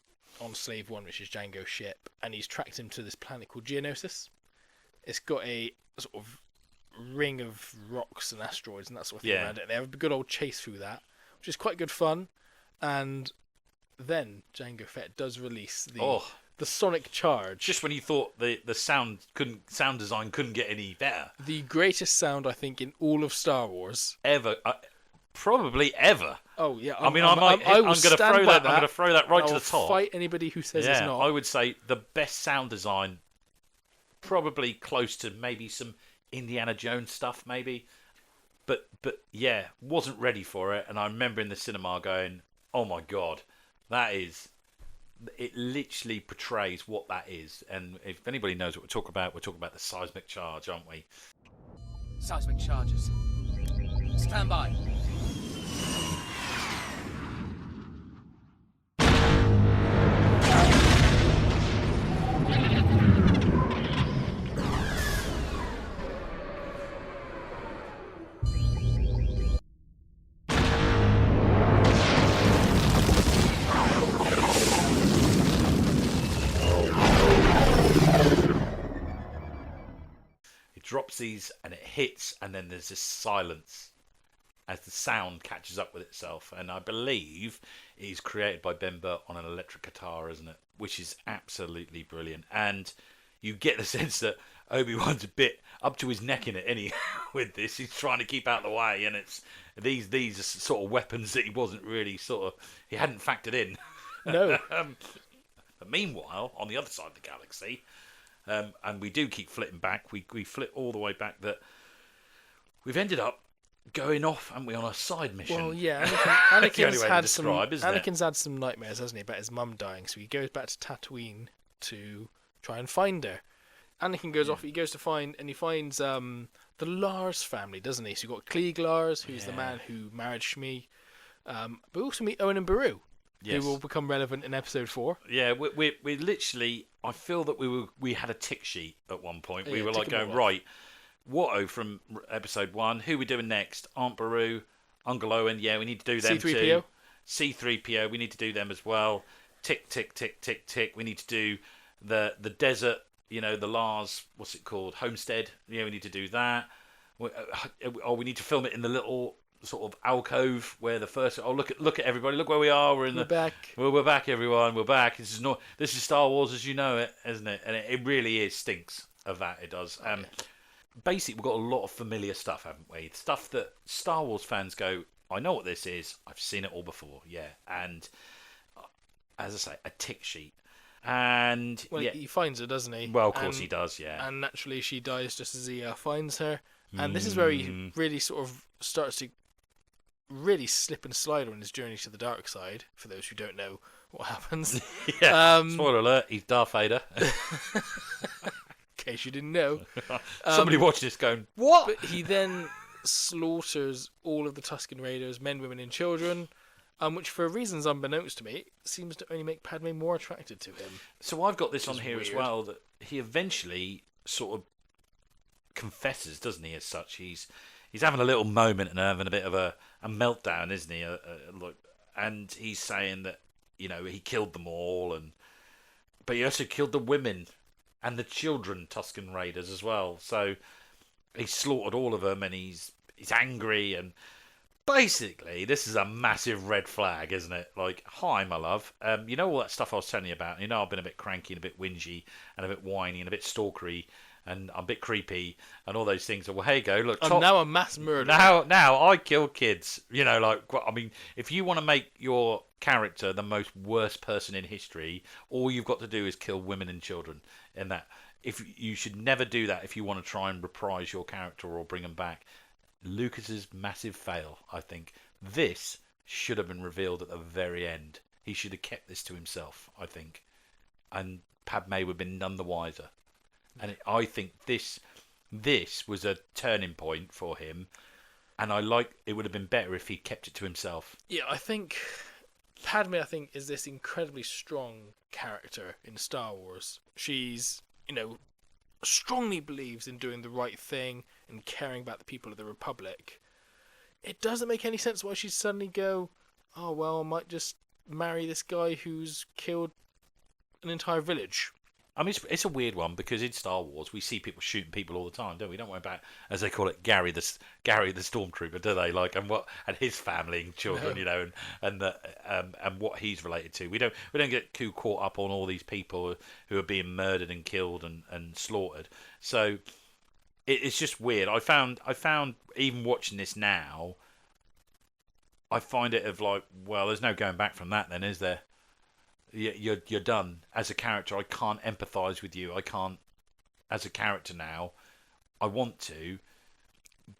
Slave One, which is Jango's ship, and he's tracked him to this planet called Geonosis. It's got a sort of ring of rocks and asteroids and that sort of thing around it. They have a good old chase through that, which is quite good fun. And then Jango Fett does release the sonic charge. Just when you thought the sound design couldn't get any better. The greatest sound, I think, in all of Star Wars ever. Probably ever. Oh yeah. I'm going to throw that right to the top. Fight anybody who says it's not. I would say the best sound design, probably close to maybe some Indiana Jones stuff, maybe. But yeah, wasn't ready for it, and I remember in the cinema going, "Oh my god, that is." It literally portrays what that is, and if anybody knows what we're talking about the seismic charge, aren't we? Seismic charges. Stand by. Drops these and it hits, and then there's this silence as the sound catches up with itself. And I believe it is created by Ben Burt on an electric guitar, isn't it? Which is absolutely brilliant. And you get the sense that Obi-Wan's a bit up to his neck in it, any with this. He's trying to keep out of the way, and it's these are sort of weapons that he wasn't really he hadn't factored in. No. But meanwhile, on the other side of the galaxy. And we do keep flitting back. We flit all the way back. That we've ended up going off, haven't we, on a side mission? Well, yeah. Anakin's had some nightmares, hasn't he, about his mum dying. So he goes back to Tatooine to try and find her. Anakin goes off. He goes to find, and he finds the Lars family, doesn't he? So you've got Klieg Lars, who's the man who married Shmi. But we also meet Owen and Beru. Yes. Who will become relevant in episode 4. Yeah, we literally. I feel that we had a tick sheet at one point. We were like going, right, Watto from episode 1. Who are we doing next? Aunt Beru, Uncle Owen. Yeah, we need to do them C-3PO. too. C-3PO. We need to do them as well. Tick, tick, tick, tick, tick. We need to do the desert. The Lars. What's it called? Homestead. Yeah, we need to do that. We need to film it in the little sort of alcove where the first. Oh, look at everybody! Look where we are. We're back. We're back, everyone. We're back. This is Star Wars as you know it, isn't it? And it really stinks of that. It does. Basically, we've got a lot of familiar stuff, haven't we? Stuff that Star Wars fans go, I know what this is. I've seen it all before. Yeah, and as I say, a tick sheet. And he finds her, doesn't he? Well, of course he does. Yeah. And naturally, she dies just as he finds her. And this is where he really sort of starts to really slip and slide on his journey to the dark side, for those who don't know what happens. Spoiler alert, he's Darth Vader. In case you didn't know. Somebody watching this going, what? But he then slaughters all of the Tusken Raiders, men, women and children, which for reasons unbeknownst to me seems to only make Padme more attracted to him. So I've got this on here weird. as well, that he eventually sort of confesses, doesn't he? As such, he's having a little moment and having a bit of a meltdown, isn't he? And he's saying that he killed them all, but he also killed the women and the children, Tusken Raiders as well. So he slaughtered all of them, and he's angry, and basically this is a massive red flag, isn't it? Like, hi, my love. All that stuff I was telling you about. I've been a bit cranky and a bit whingy and a bit whiny and a bit stalkery. And I'm a bit creepy and all those things. Well, here you go. Look, I'm now a mass murderer. Now I kill kids. If you want to make your character the most worst person in history, all you've got to do is kill women and children. And that, if you should never do that if you want to try and reprise your character or bring them back. Lucas's massive fail, I think. This should have been revealed at the very end. He should have kept this to himself, I think, and Padme would have been none the wiser. And I think this was a turning point for him, and it would have been better if he kept it to himself. Yeah, I think Padme, is this incredibly strong character in Star Wars. She's, strongly believes in doing the right thing and caring about the people of the Republic. It doesn't make any sense why she'd suddenly go, oh, well, I might just marry this guy who's killed an entire village. I mean, it's a weird one because in Star Wars we see people shooting people all the time, don't we? Don't worry about, as they call it, Gary the Stormtrooper, do they? Like, and his family and children, No. and what he's related to. We don't get too caught up on all these people who are being murdered and killed and slaughtered. So it's just weird. I found even watching this now, I find it of like, well, there's no going back from that, then, is there? You're done. As a character, I can't empathise with you. I can't, as a character now. I want to,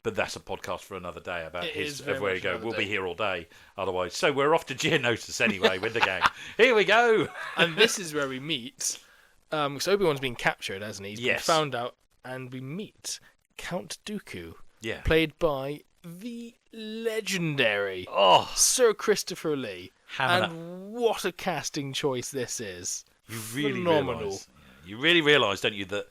but that's a podcast for another day about where you go. We'll be here all day otherwise. So we're off to Geonosis anyway with the gang. Here we go. And this is where we meet. Because Obi-Wan's been captured, hasn't he? He's been found out, and we meet Count Dooku. Yeah. Played by the legendary Sir Christopher Lee. What a casting choice this is. You really phenomenal. You really realise, don't you, that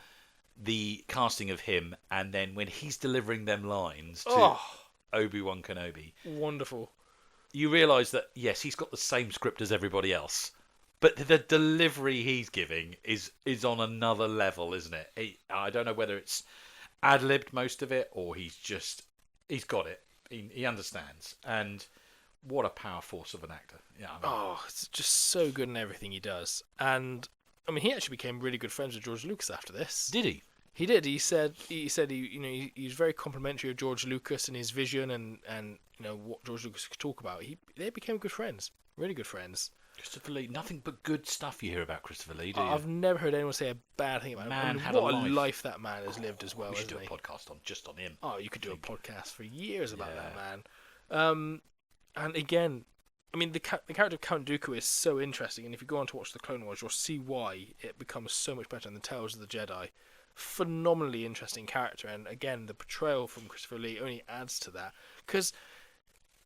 the casting of him and then when he's delivering them lines to Obi-Wan Kenobi. Wonderful. You realise that, yes, he's got the same script as everybody else, but the delivery he's giving is on another level, isn't it? I don't know whether it's ad-libbed most of it or he's got it. He understands. And what a power force of an actor. Yeah. It's just so good in everything he does. And I mean, he actually became really good friends with George Lucas after this. Did he? He did. He said he was very complimentary of George Lucas and his vision and what George Lucas could talk about. They became good friends, really good friends. Christopher Lee, nothing but good stuff you hear about Christopher Lee, do you? I've never heard anyone say a bad thing about him. What a life that man has lived as well. We should do a podcast on him. Oh, you could do a podcast for years about that man. And again, I mean, the character of Count Dooku is so interesting, and if you go on to watch the Clone Wars, you'll see why it becomes so much better in the Tales of the Jedi. Phenomenally interesting character, and again, the portrayal from Christopher Lee only adds to that because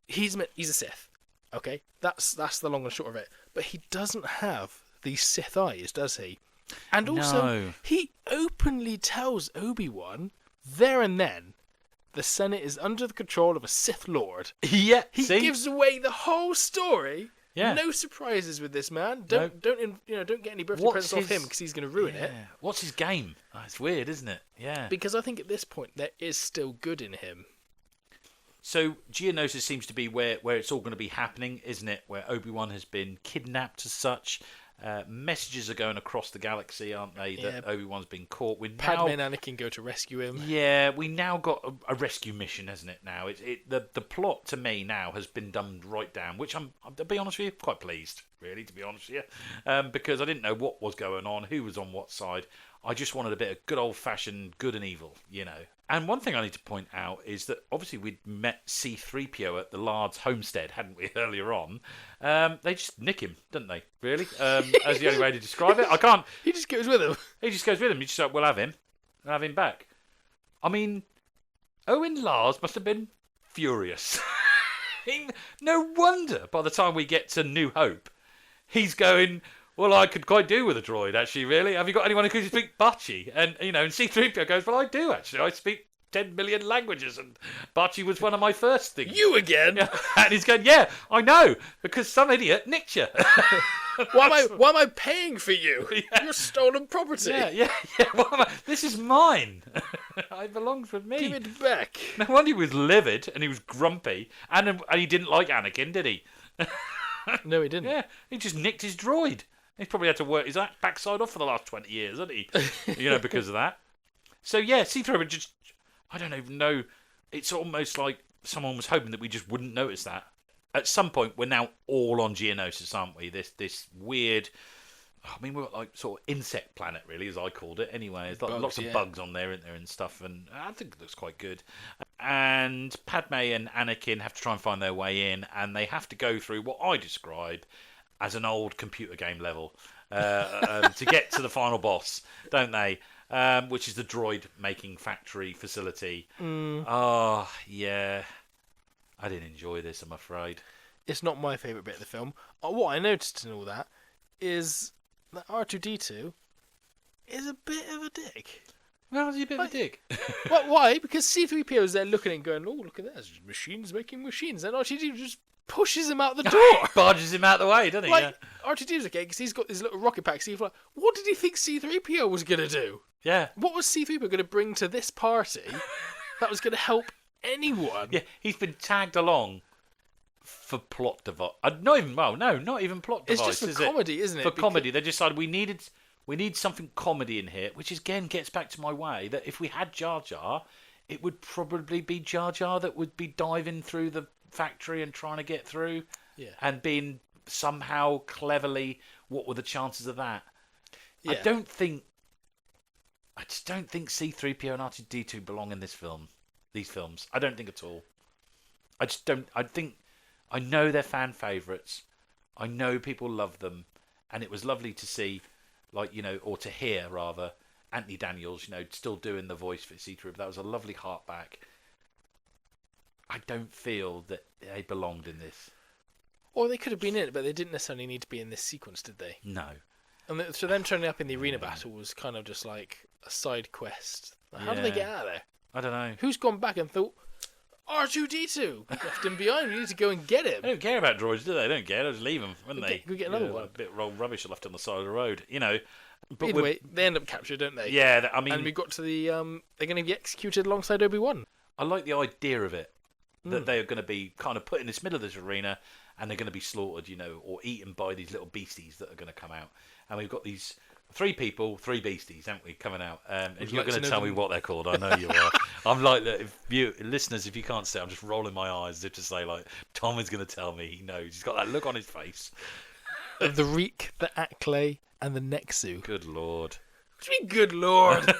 he's a Sith. Okay, that's the long and short of it. But he doesn't have these Sith eyes, does he? And also, he openly tells Obi-Wan there and then, the Senate is under the control of a Sith Lord. Yeah, he gives away the whole story. Yeah, no surprises with this man. Don't get any birthday presents off him because he's going to ruin it. What's his game? Oh, it's weird, isn't it? Yeah, because I think at this point there is still good in him. So Geonosis seems to be where it's all going to be happening, isn't it? Where Obi-Wan has been kidnapped as such. Messages are going across the galaxy, aren't they? That Obi-Wan's been caught. Padme and Anakin go to rescue him. Yeah, we now got a rescue mission, hasn't it? Now the plot to me now has been dumbed right down, which I'll be honest with you, quite pleased, really, to be honest with you, because I didn't know what was going on, who was on what side. I just wanted a bit of good old-fashioned good and evil, And one thing I need to point out is that obviously we'd met C-3PO at the Lard's homestead, hadn't we, earlier on? They just nick him, didn't they? Really? As the only way to describe it. I can't. He just goes with him. He just goes with him. You just like, we'll have him. We'll have him back. I mean, Owen Lars must have been furious. No wonder by the time we get to New Hope, he's going, well, I could quite do with a droid, actually, really. Have you got anyone who can speak Bachi? And, and C-3PO goes, well, I do, actually. I speak 10 million languages, and Bachi was one of my first things. You again? And he's going, yeah, I know, because some idiot nicked you. Why am I paying for you? Yeah. You're stolen property. Yeah. This is mine. It belongs with me. Give it back. No wonder he was livid and he was grumpy, and he didn't like Anakin, did he? No, he didn't. Yeah, he just nicked his droid. He's probably had to work his backside off for the last 20 years, hasn't he? Because of that. So, yeah, C-3PO just... I don't even know. It's almost like someone was hoping that we just wouldn't notice that. At some point, we're now all on Geonosis, aren't we? This weird... I mean, we're like sort of insect planet, really, as I called it. Anyway, there's lots of bugs on there, isn't there, and stuff. And I think it looks quite good. And Padme and Anakin have to try and find their way in, and they have to go through what I describe as an old computer game level to get to the final boss, don't they? Which is the droid-making factory facility. Oh, yeah. I didn't enjoy this, I'm afraid. It's not my favourite bit of the film. What I noticed in all that is that R2-D2 is a bit of a dick. Well, is he a bit of a dick? Why? Because C-3PO is there looking and going, oh, look at that. There's machines making machines. And R2-D2 just pushes him out the door. Barges him out the way, doesn't he? Like, R2-D2's okay because he's got this little rocket pack. So you're like, what did he think C-3PO was going to do? Yeah. What was C-3PO going to bring to this party that was going to help anyone? Yeah, he's been tagged along for plot device. Not even plot device. It's just for comedy, isn't it? For comedy. They decided we need something comedy in here, which again gets back to my way that if we had Jar Jar, it would probably be Jar Jar that would be diving through the factory and trying to get through, and being somehow cleverly. What were the chances of that? Yeah. I just don't think C-3PO and R2-D2 belong in this film. These films, I don't think at all. I just don't. I know they're fan favourites. I know people love them, and it was lovely to see, or to hear rather, Anthony Daniels, still doing the voice for C-3PO. That was a lovely heart back. I don't feel that they belonged in this. Or they could have been in it, but they didn't necessarily need to be in this sequence, did they? No. And so them turning up in the arena battle was kind of just like a side quest. How do they get out of there? I don't know. Who's gone back and thought, R2-D2 left him behind. We need to go and get him. They don't care about droids, do they? They don't care. They'll just leave them, wouldn't they? Go get another one. A bit of old rubbish left on the side of the road, But either way, they end up captured, don't they? Yeah, I mean, and we got to the they're going to be executed alongside Obi-Wan. I like the idea of it, that they are going to be kind of put in this middle of this arena, and they're going to be slaughtered, or eaten by these little beasties that are going to come out. And we've got these 3 people, 3 beasties, haven't we, coming out? If you're going to tell me what they're called, I know you are. I'm like that. Listeners, if you can't say, I'm just rolling my eyes as if to say, like, Tom is going to tell me. He knows. He's got that look on his face. The Reek, the Acklay, and the Nexu. Good lord. What do you mean, good lord?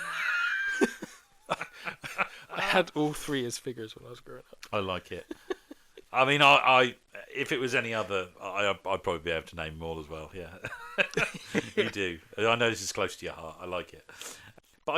I had all 3 as figures when I was growing up. I like it. I mean, I if it was any other, I'd probably be able to name them all as well. Yeah, you do. I know this is close to your heart. I like it. But I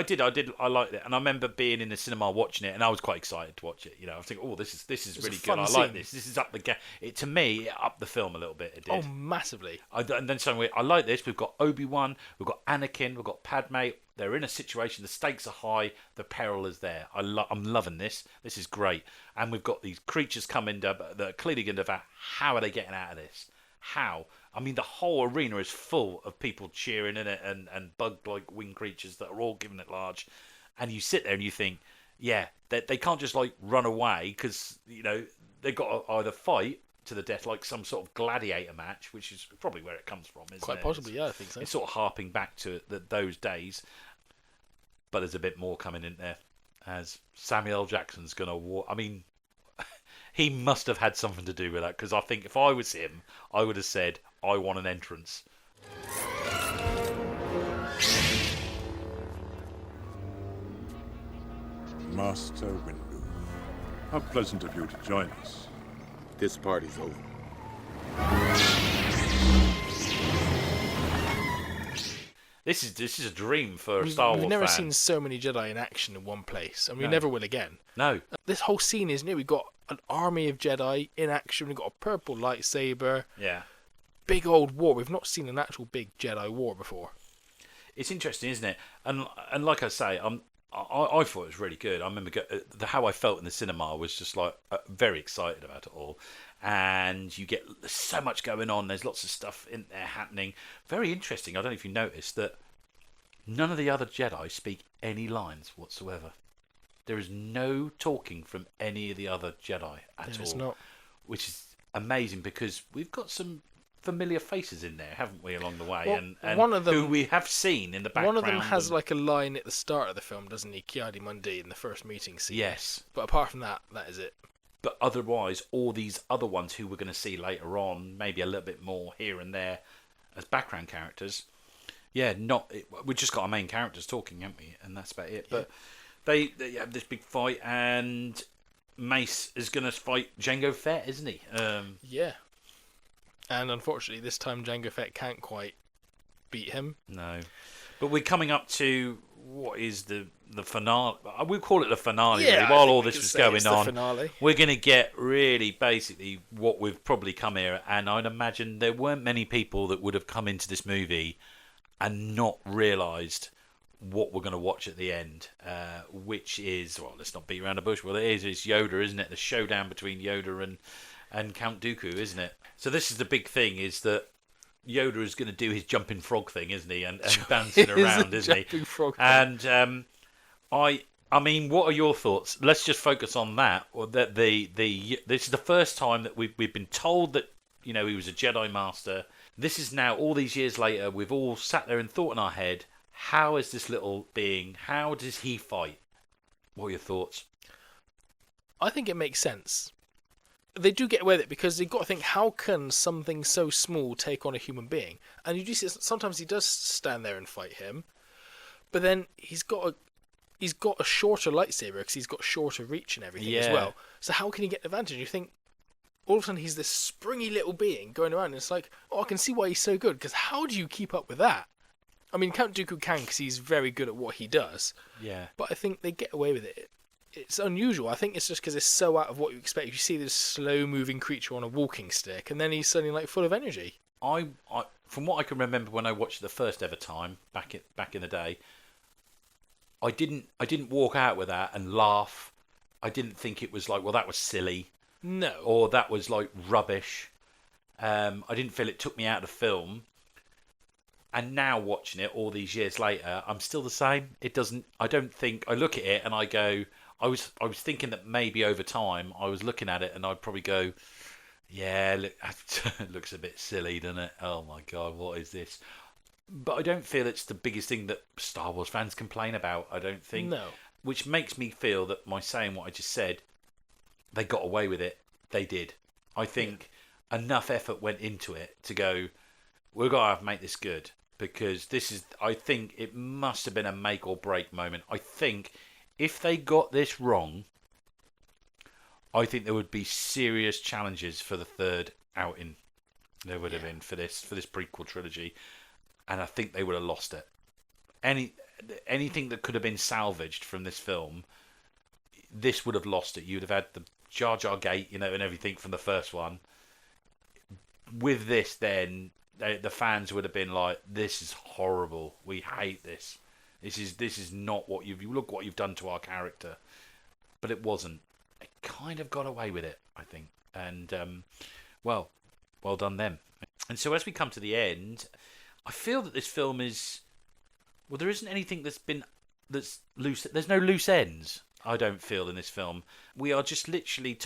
liked it, and I remember being in the cinema watching it, and I was quite excited to watch it. I was thinking, oh, this is really good. I like this. This is up the game. To me, it upped the film a little bit. It did. Oh, massively. And then suddenly, I like this. We've got Obi-Wan, we've got Anakin, we've got Padme. They're in a situation. The stakes are high. The peril is there. I'm loving this. This is great. And we've got these creatures coming that are clearly going to. How are they getting out of this? How? I mean, the whole arena is full of people cheering in it and bug-like winged creatures that are all giving it large. And you sit there and you think, yeah, they can't just run away because, they've got to either fight to the death like some sort of gladiator match, which is probably where it comes from, isn't it? Quite possibly, yeah, I think so. It's sort of harping back to those days. But there's a bit more coming in there as Samuel L. Jackson's going to I mean, he must have had something to do with that, because I think if I was him, I would have said, I want an entrance. Master Windu, how pleasant of you to join us. This party's over. This is a dream for a Star Wars fan. We've never seen so many Jedi in action in one place, and we never will again. No. This whole scene is new. We've got an army of Jedi in action. We've got a purple lightsaber. Yeah. Big old war. We've not seen an actual big Jedi war before. It's interesting, isn't it? And like I say, I thought it was really good. I remember how I felt in the cinema was just like very excited about it all. And you get so much going on. There's lots of stuff in there happening. Very interesting. I don't know if you noticed that none of the other Jedi speak any lines whatsoever. There is no talking from any of the other Jedi at all. There's not. Which is amazing because we've got some familiar faces in there, haven't we, along the way? Well, and one of them, who we have seen in the background. One of them has like a line at the start of the film, doesn't he? Ki-Adi-Mundi in the first meeting scene. Yes. But apart from that, that is it. But otherwise, all these other ones who we're going to see later on, maybe a little bit more here and there as background characters. Yeah, we've just got our main characters talking, haven't we? And that's about it. Yeah. But they have this big fight, and Mace is going to fight Jango Fett, isn't he? Yeah. And unfortunately, this time Jango Fett can't quite beat him. No. But we're coming up to what is the finale. We call it the finale, yeah, really. While all this was going on, finale. We're going to get really basically what we've probably come here. And I'd imagine there weren't many people that would have come into this movie and not realised what we're going to watch at the end, which is, well, let's not beat around the bush. Well, it's Yoda, isn't it? The showdown between Yoda and Count Dooku, isn't it? So this is the big thing, is that Yoda is going to do his jumping frog thing, isn't he? And bouncing around, isn't he? Frog and I mean, what are your thoughts? Let's just focus on that. Or that this is the first time that we've been told that, you know, he was a Jedi Master. This is now, all these years later, we've all sat there and thought in our head, how is this little being, how does he fight? What are your thoughts? I think it makes sense. They do get away with it because you've got to think, how can something so small take on a human being? And you do see sometimes he does stand there and fight him, but then he's got a shorter lightsaber because he's got shorter reach and everything as well. So how can he get an advantage? You think all of a sudden he's this springy little being going around, and it's like, oh, I can see why he's so good, because how do you keep up with that? I mean, Count Dooku can because he's very good at what he does. Yeah. But I think they get away with it. It's unusual. I think it's just because it's so out of what you expect. You see this slow-moving creature on a walking stick, and then he's suddenly like full of energy. I from what I can remember when I watched it the first ever time back in the day, I didn't walk out with that and laugh. I didn't think it was like, well, that was silly. No. Or that was like rubbish. I didn't feel it took me out of the film. And now watching it all these years later, I'm still the same. It doesn't. I don't think. I look at it and I go. I was thinking that maybe over time I was looking at it and I'd probably go, yeah, look, it looks a bit silly, doesn't it? Oh my God, what is this? But I don't feel it's the biggest thing that Star Wars fans complain about. I don't think. No. Which makes me feel that my saying what I just said, they got away with it. They did. I think enough effort went into it to go, we've got to have to make this good. Because this is, I think it must have been a make or break moment. I think if they got this wrong, I think there would be serious challenges for the third outing. There would have been for this prequel trilogy, and I think they would have lost it. Anything that could have been salvaged from this film, this would have lost it. You'd have had the Jar Jar Gate, you know, and everything from the first one. With this, then the fans would have been like, "This is horrible. We hate this. This is not what you look what you've done to our character." But it wasn't. It kind of got away with it, I think. And well done them. And so as we come to the end, I feel that this film is, well, there isn't anything that's loose. There's no loose ends. I don't feel in this film. We are just literally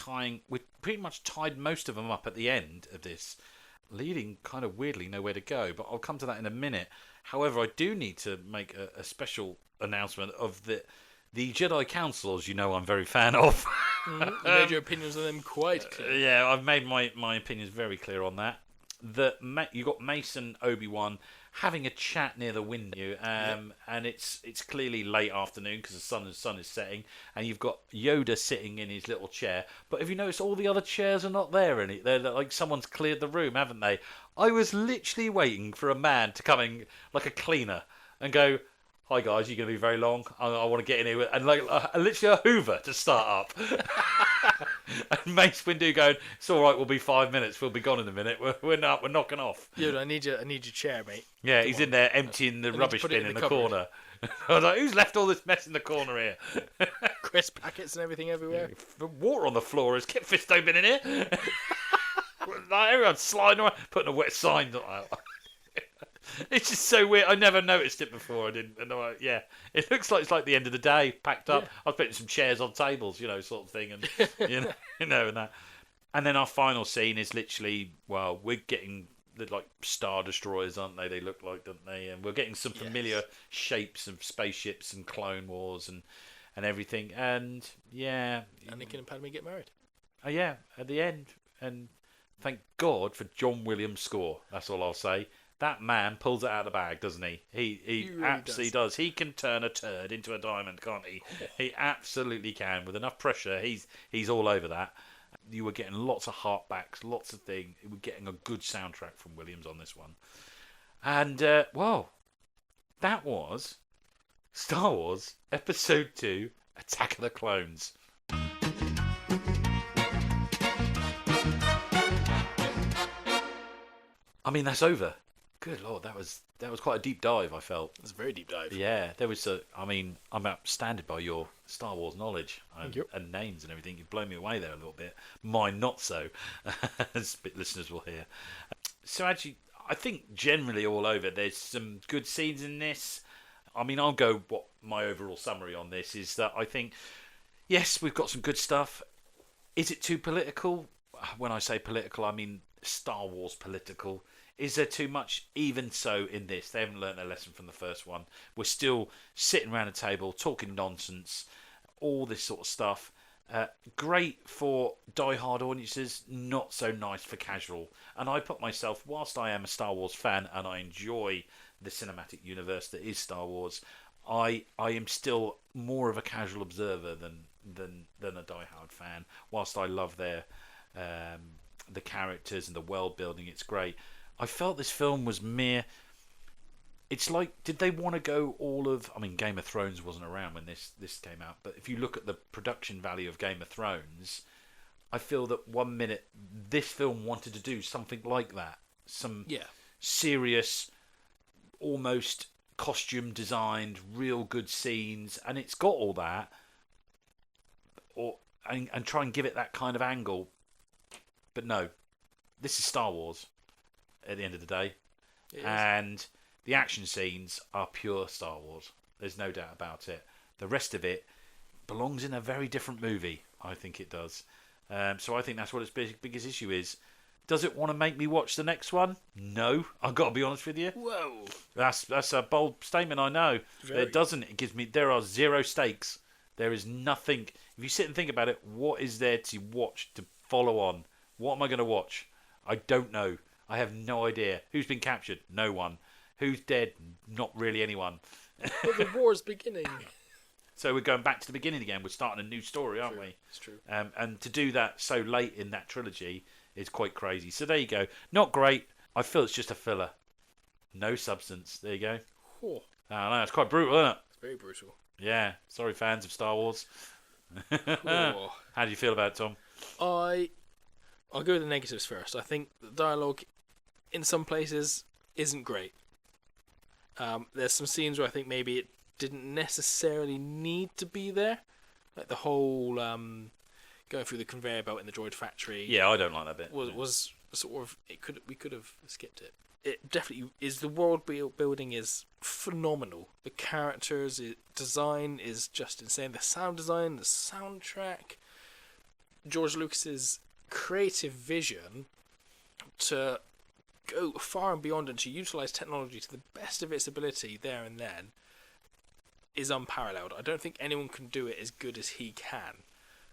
we pretty much tied most of them up at the end of this, leading kind of weirdly nowhere to go, but I'll come to that in a minute. However, I do need to make a special announcement of the Jedi Council, as you know I'm very fan of. You made your opinions on them quite clear. Yeah, I've made my opinions very clear on that. You got Mace and Obi-Wan having a chat near the window, and it's clearly late afternoon because the sun is setting, and you've got Yoda sitting in his little chair. But have you noticed all the other chairs are not there? They're like someone's cleared the room, haven't they? I was literally waiting for a man to come in, like a cleaner, and go, "Hi guys, you're going to be very long. I want to get in here," and like literally a Hoover to start up. And Mace Windu going, "It's all right. We'll be 5 minutes. We'll be gone in a minute. We're knocking off." Yoda, I need your chair, mate. Yeah, he's in there emptying the rubbish bin in the corner. I was like, "Who's left all this mess in the corner here?" Crisp packets and everything everywhere. Water on the floor. Has Kit Fisto been in here? Like, everyone's sliding around, putting a wet sign. It's just so weird. I never noticed it before. I didn't. And I'm like, yeah, it looks like it's like the end of the day, packed up. I was putting some chairs on tables, sort of thing, and and that. And then our final scene is literally, well, we're getting like Star Destroyers, aren't they? They look like, don't they? And we're getting some familiar shapes of spaceships and Clone Wars and everything. And yeah, Anakin and Padme get married. Oh yeah, at the end. And thank God for John Williams' score. That's all I'll say. That man pulls it out of the bag, doesn't he? He really absolutely does. He can turn a turd into a diamond, can't he? He absolutely can. With enough pressure, he's all over that. You were getting lots of heartbacks, lots of things. You were getting a good soundtrack from Williams on this one. And, well, that was Star Wars Episode 2, Attack of the Clones. I mean, that's over. Good Lord, that was quite a deep dive, I felt. It was a very deep dive. Yeah, there was I'm outstanded by your Star Wars knowledge and names and everything. You've blown me away there a little bit. Mine not so, as listeners will hear. So actually, I think generally all over, there's some good scenes in this. I mean, I'll go what my overall summary on this is that I think, yes, we've got some good stuff. Is it too political? When I say political, I mean Star Wars political. Is there too much? Even so, in this, they haven't learnt their lesson from the first one. We're still sitting around a table, talking nonsense, all this sort of stuff. Great for die-hard audiences, not so nice for casual. And I put myself, whilst I am a Star Wars fan and I enjoy the cinematic universe that is Star Wars, I am still more of a casual observer than a die-hard fan. Whilst I love their the characters and the world building, it's great. I felt this film was mere. It's like, did they want to go all of? I mean, Game of Thrones wasn't around when this came out, but if you look at the production value of Game of Thrones, I feel that 1 minute this film wanted to do something like that, some serious, almost costume designed, real good scenes, and it's got all that, and try and give it that kind of angle, but no, this is Star Wars. At the end of the day, and the action scenes are pure Star Wars. There's no doubt about it. The rest of it belongs in a very different movie. I think it does. So I think that's what its biggest issue is. Does it want to make me watch the next one? No, I've got to be honest with you. Whoa, that's a bold statement. I know. It doesn't. It gives me. There are zero stakes. There is nothing. If you sit and think about it, what is there to watch to follow on? What am I going to watch? I don't know. I have no idea. Who's been captured? No one. Who's dead? Not really anyone. But the war's beginning. So we're going back to the beginning again. We're starting a new story, aren't we? It's true. And to do that so late in that trilogy is quite crazy. So there you go. Not great. I feel it's just a filler. No substance. There you go. Oh. I know. It's quite brutal, isn't it? It's very brutal. Yeah. Sorry, fans of Star Wars. Oh. How do you feel about it, Tom? I'll go with the negatives first. I think the dialogue in some places isn't great. There's some scenes where I think maybe it didn't necessarily need to be there, like the whole going through the conveyor belt in the droid factory. Yeah, I don't like that bit. Was sort of we could have skipped it. It definitely is. The world building is phenomenal. The characters, design is just insane. The sound design, the soundtrack, George Lucas's creative vision to go far and beyond and to utilize technology to the best of its ability there and then is unparalleled. I don't think anyone can do it as good as he can.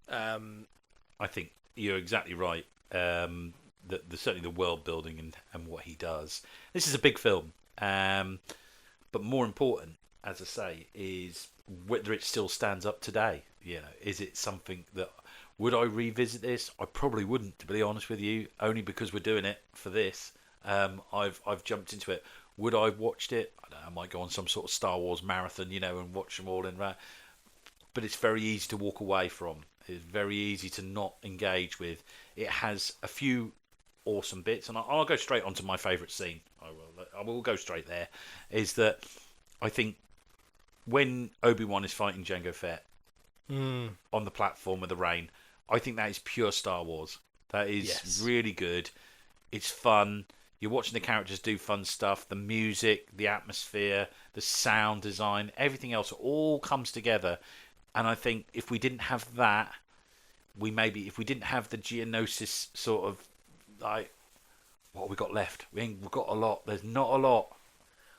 I think you're exactly right. Certainly the world building and what he does. This is a big film, but more important, as I say, is whether it still stands up today. You know, is it something that would I revisit this? I probably wouldn't, to be honest with you, only because we're doing it for this. I've jumped into it. Would I have watched it? I don't know, I might go on some sort of Star Wars marathon, and watch them all in that. But it's very easy to walk away from. It's very easy to not engage with. It has a few awesome bits, and I'll go straight onto my favourite scene. I will go straight there. Is that I think when Obi-Wan is fighting Jango Fett on the platform with the rain, I think that is pure Star Wars. That is really good. It's fun. You're watching the characters do fun stuff. The music, the atmosphere, the sound design, everything else all comes together. And I think if we didn't have that, if we didn't have the Geonosis sort of, like, what have we got left? We've got a lot. There's not a lot.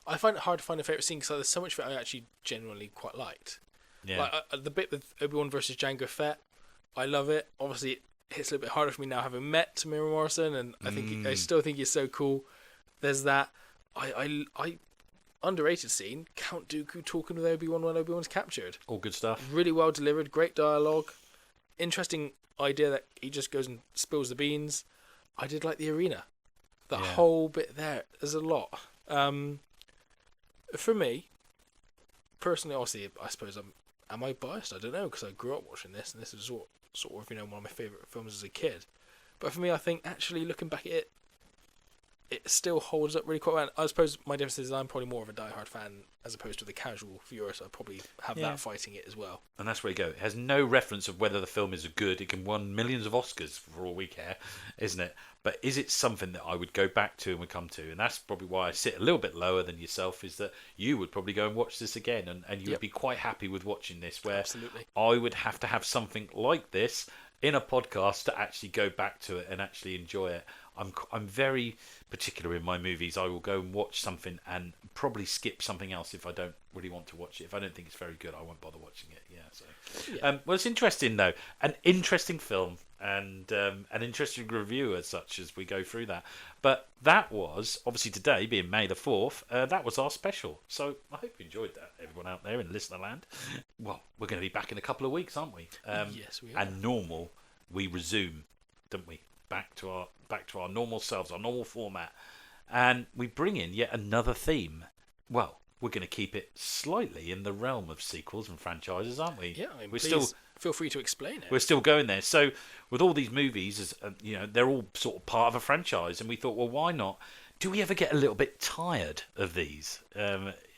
I find it hard to find a favourite scene because there's so much of it I actually genuinely quite liked. Yeah. Like, the bit with Obi-Wan versus Jango Fett, I love it. Obviously, it hits a little bit harder for me now having met Tamira Morrison, and I still think he's so cool. There's that. I underrated scene, Count Dooku talking with Obi-Wan when Obi-Wan's captured. All good stuff. Really well delivered, great dialogue. Interesting idea that he just goes and spills the beans. I did like the arena. The whole bit there. There's a lot. For me, personally, obviously, I suppose am I biased? I don't know, because I grew up watching this, and this is sort of one of my favourite films as a kid. But for me, I think actually looking back at it still holds up really quite well. I suppose my difference is I'm probably more of a diehard fan as opposed to the casual viewer, so I probably have that fighting it as well. And that's where you go. It has no reference of whether the film is good. It can win millions of Oscars for all we care, isn't it? But is it something that I would go back to and would come to? And that's probably why I sit a little bit lower than yourself, is that you would probably go and watch this again, and you would be quite happy with watching this, where Absolutely. I would have to have something like this in a podcast to actually go back to it and actually enjoy it. I'm very particular in my movies. I will go and watch something and probably skip something else if I don't really want to watch it. If I don't think it's very good, I won't bother watching it. Well, it's interesting though. An interesting film and an interesting review as such as we go through that. But that was obviously today being May the 4th. That was our special. So I hope you enjoyed that, everyone out there in listener land. Well, we're going to be back in a couple of weeks, aren't we? Yes, we are. And normal, we resume, don't we? Back to our normal selves, our normal format, and we bring in yet another theme. Well, we're going to keep it slightly in the realm of sequels and franchises, aren't we? Yeah, please feel free to explain it. We're still going there. So, with all these movies, as they're all sort of part of a franchise, and we thought, well, why not? Do we ever get a little bit tired of these?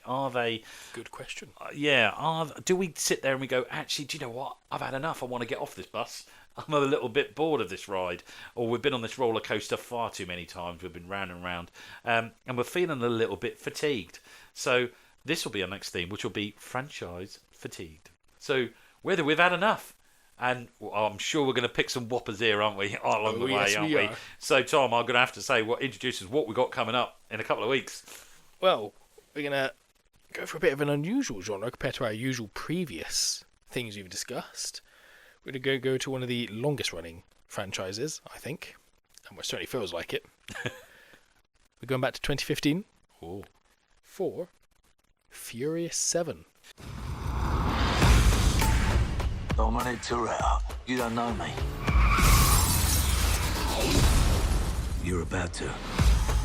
Are they? Good question. Do we sit there and we go, actually, do you know what? I've had enough. I want to get off this bus. I'm a little bit bored of this ride, or we've been on this roller coaster far too many times. We've been round and round, and we're feeling a little bit fatigued. So this will be our next theme, which will be franchise fatigued. So whether we've had enough, and I'm sure we're going to pick some whoppers here, aren't we? Along the way, aren't we? So Tom, I'm going to have to say what introduces what we've got coming up in a couple of weeks. Well, we're going to go for a bit of an unusual genre compared to our usual previous things we've discussed. We're going to go to one of the longest running franchises, I think. And it certainly feels like it. We're going back to 2015 for Furious 7. Dominic Toretto, you don't know me. You're about to.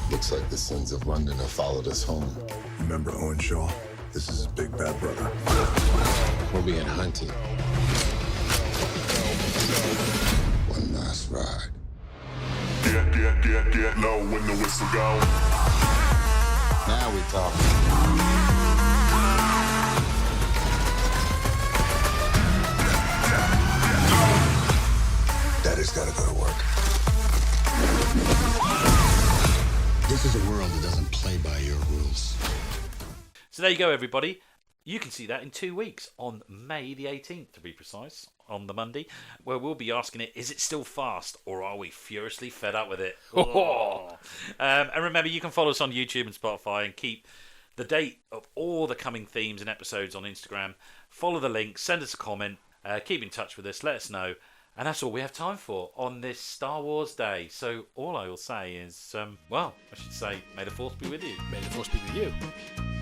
Looks like the sins of London have followed us home. Remember Owen Shaw? This is his big bad brother. We're being hunted. One last ride. Get low when the whistle go. Now we talk. Daddy's gotta go to work. This is a world that doesn't play by your rules. So there you go, everybody. You can see that in 2 weeks, on May the 18th, to be precise, on the Monday, where we'll be asking it, is it still fast, or are we furiously fed up with it? And remember, you can follow us on YouTube and Spotify and keep the date of all the coming themes and episodes on Instagram. Follow the link, send us a comment, keep in touch with us, let us know. And that's all we have time for on this Star Wars day. So all I will say is, I should say, may the Force be with you. May the Force be with you.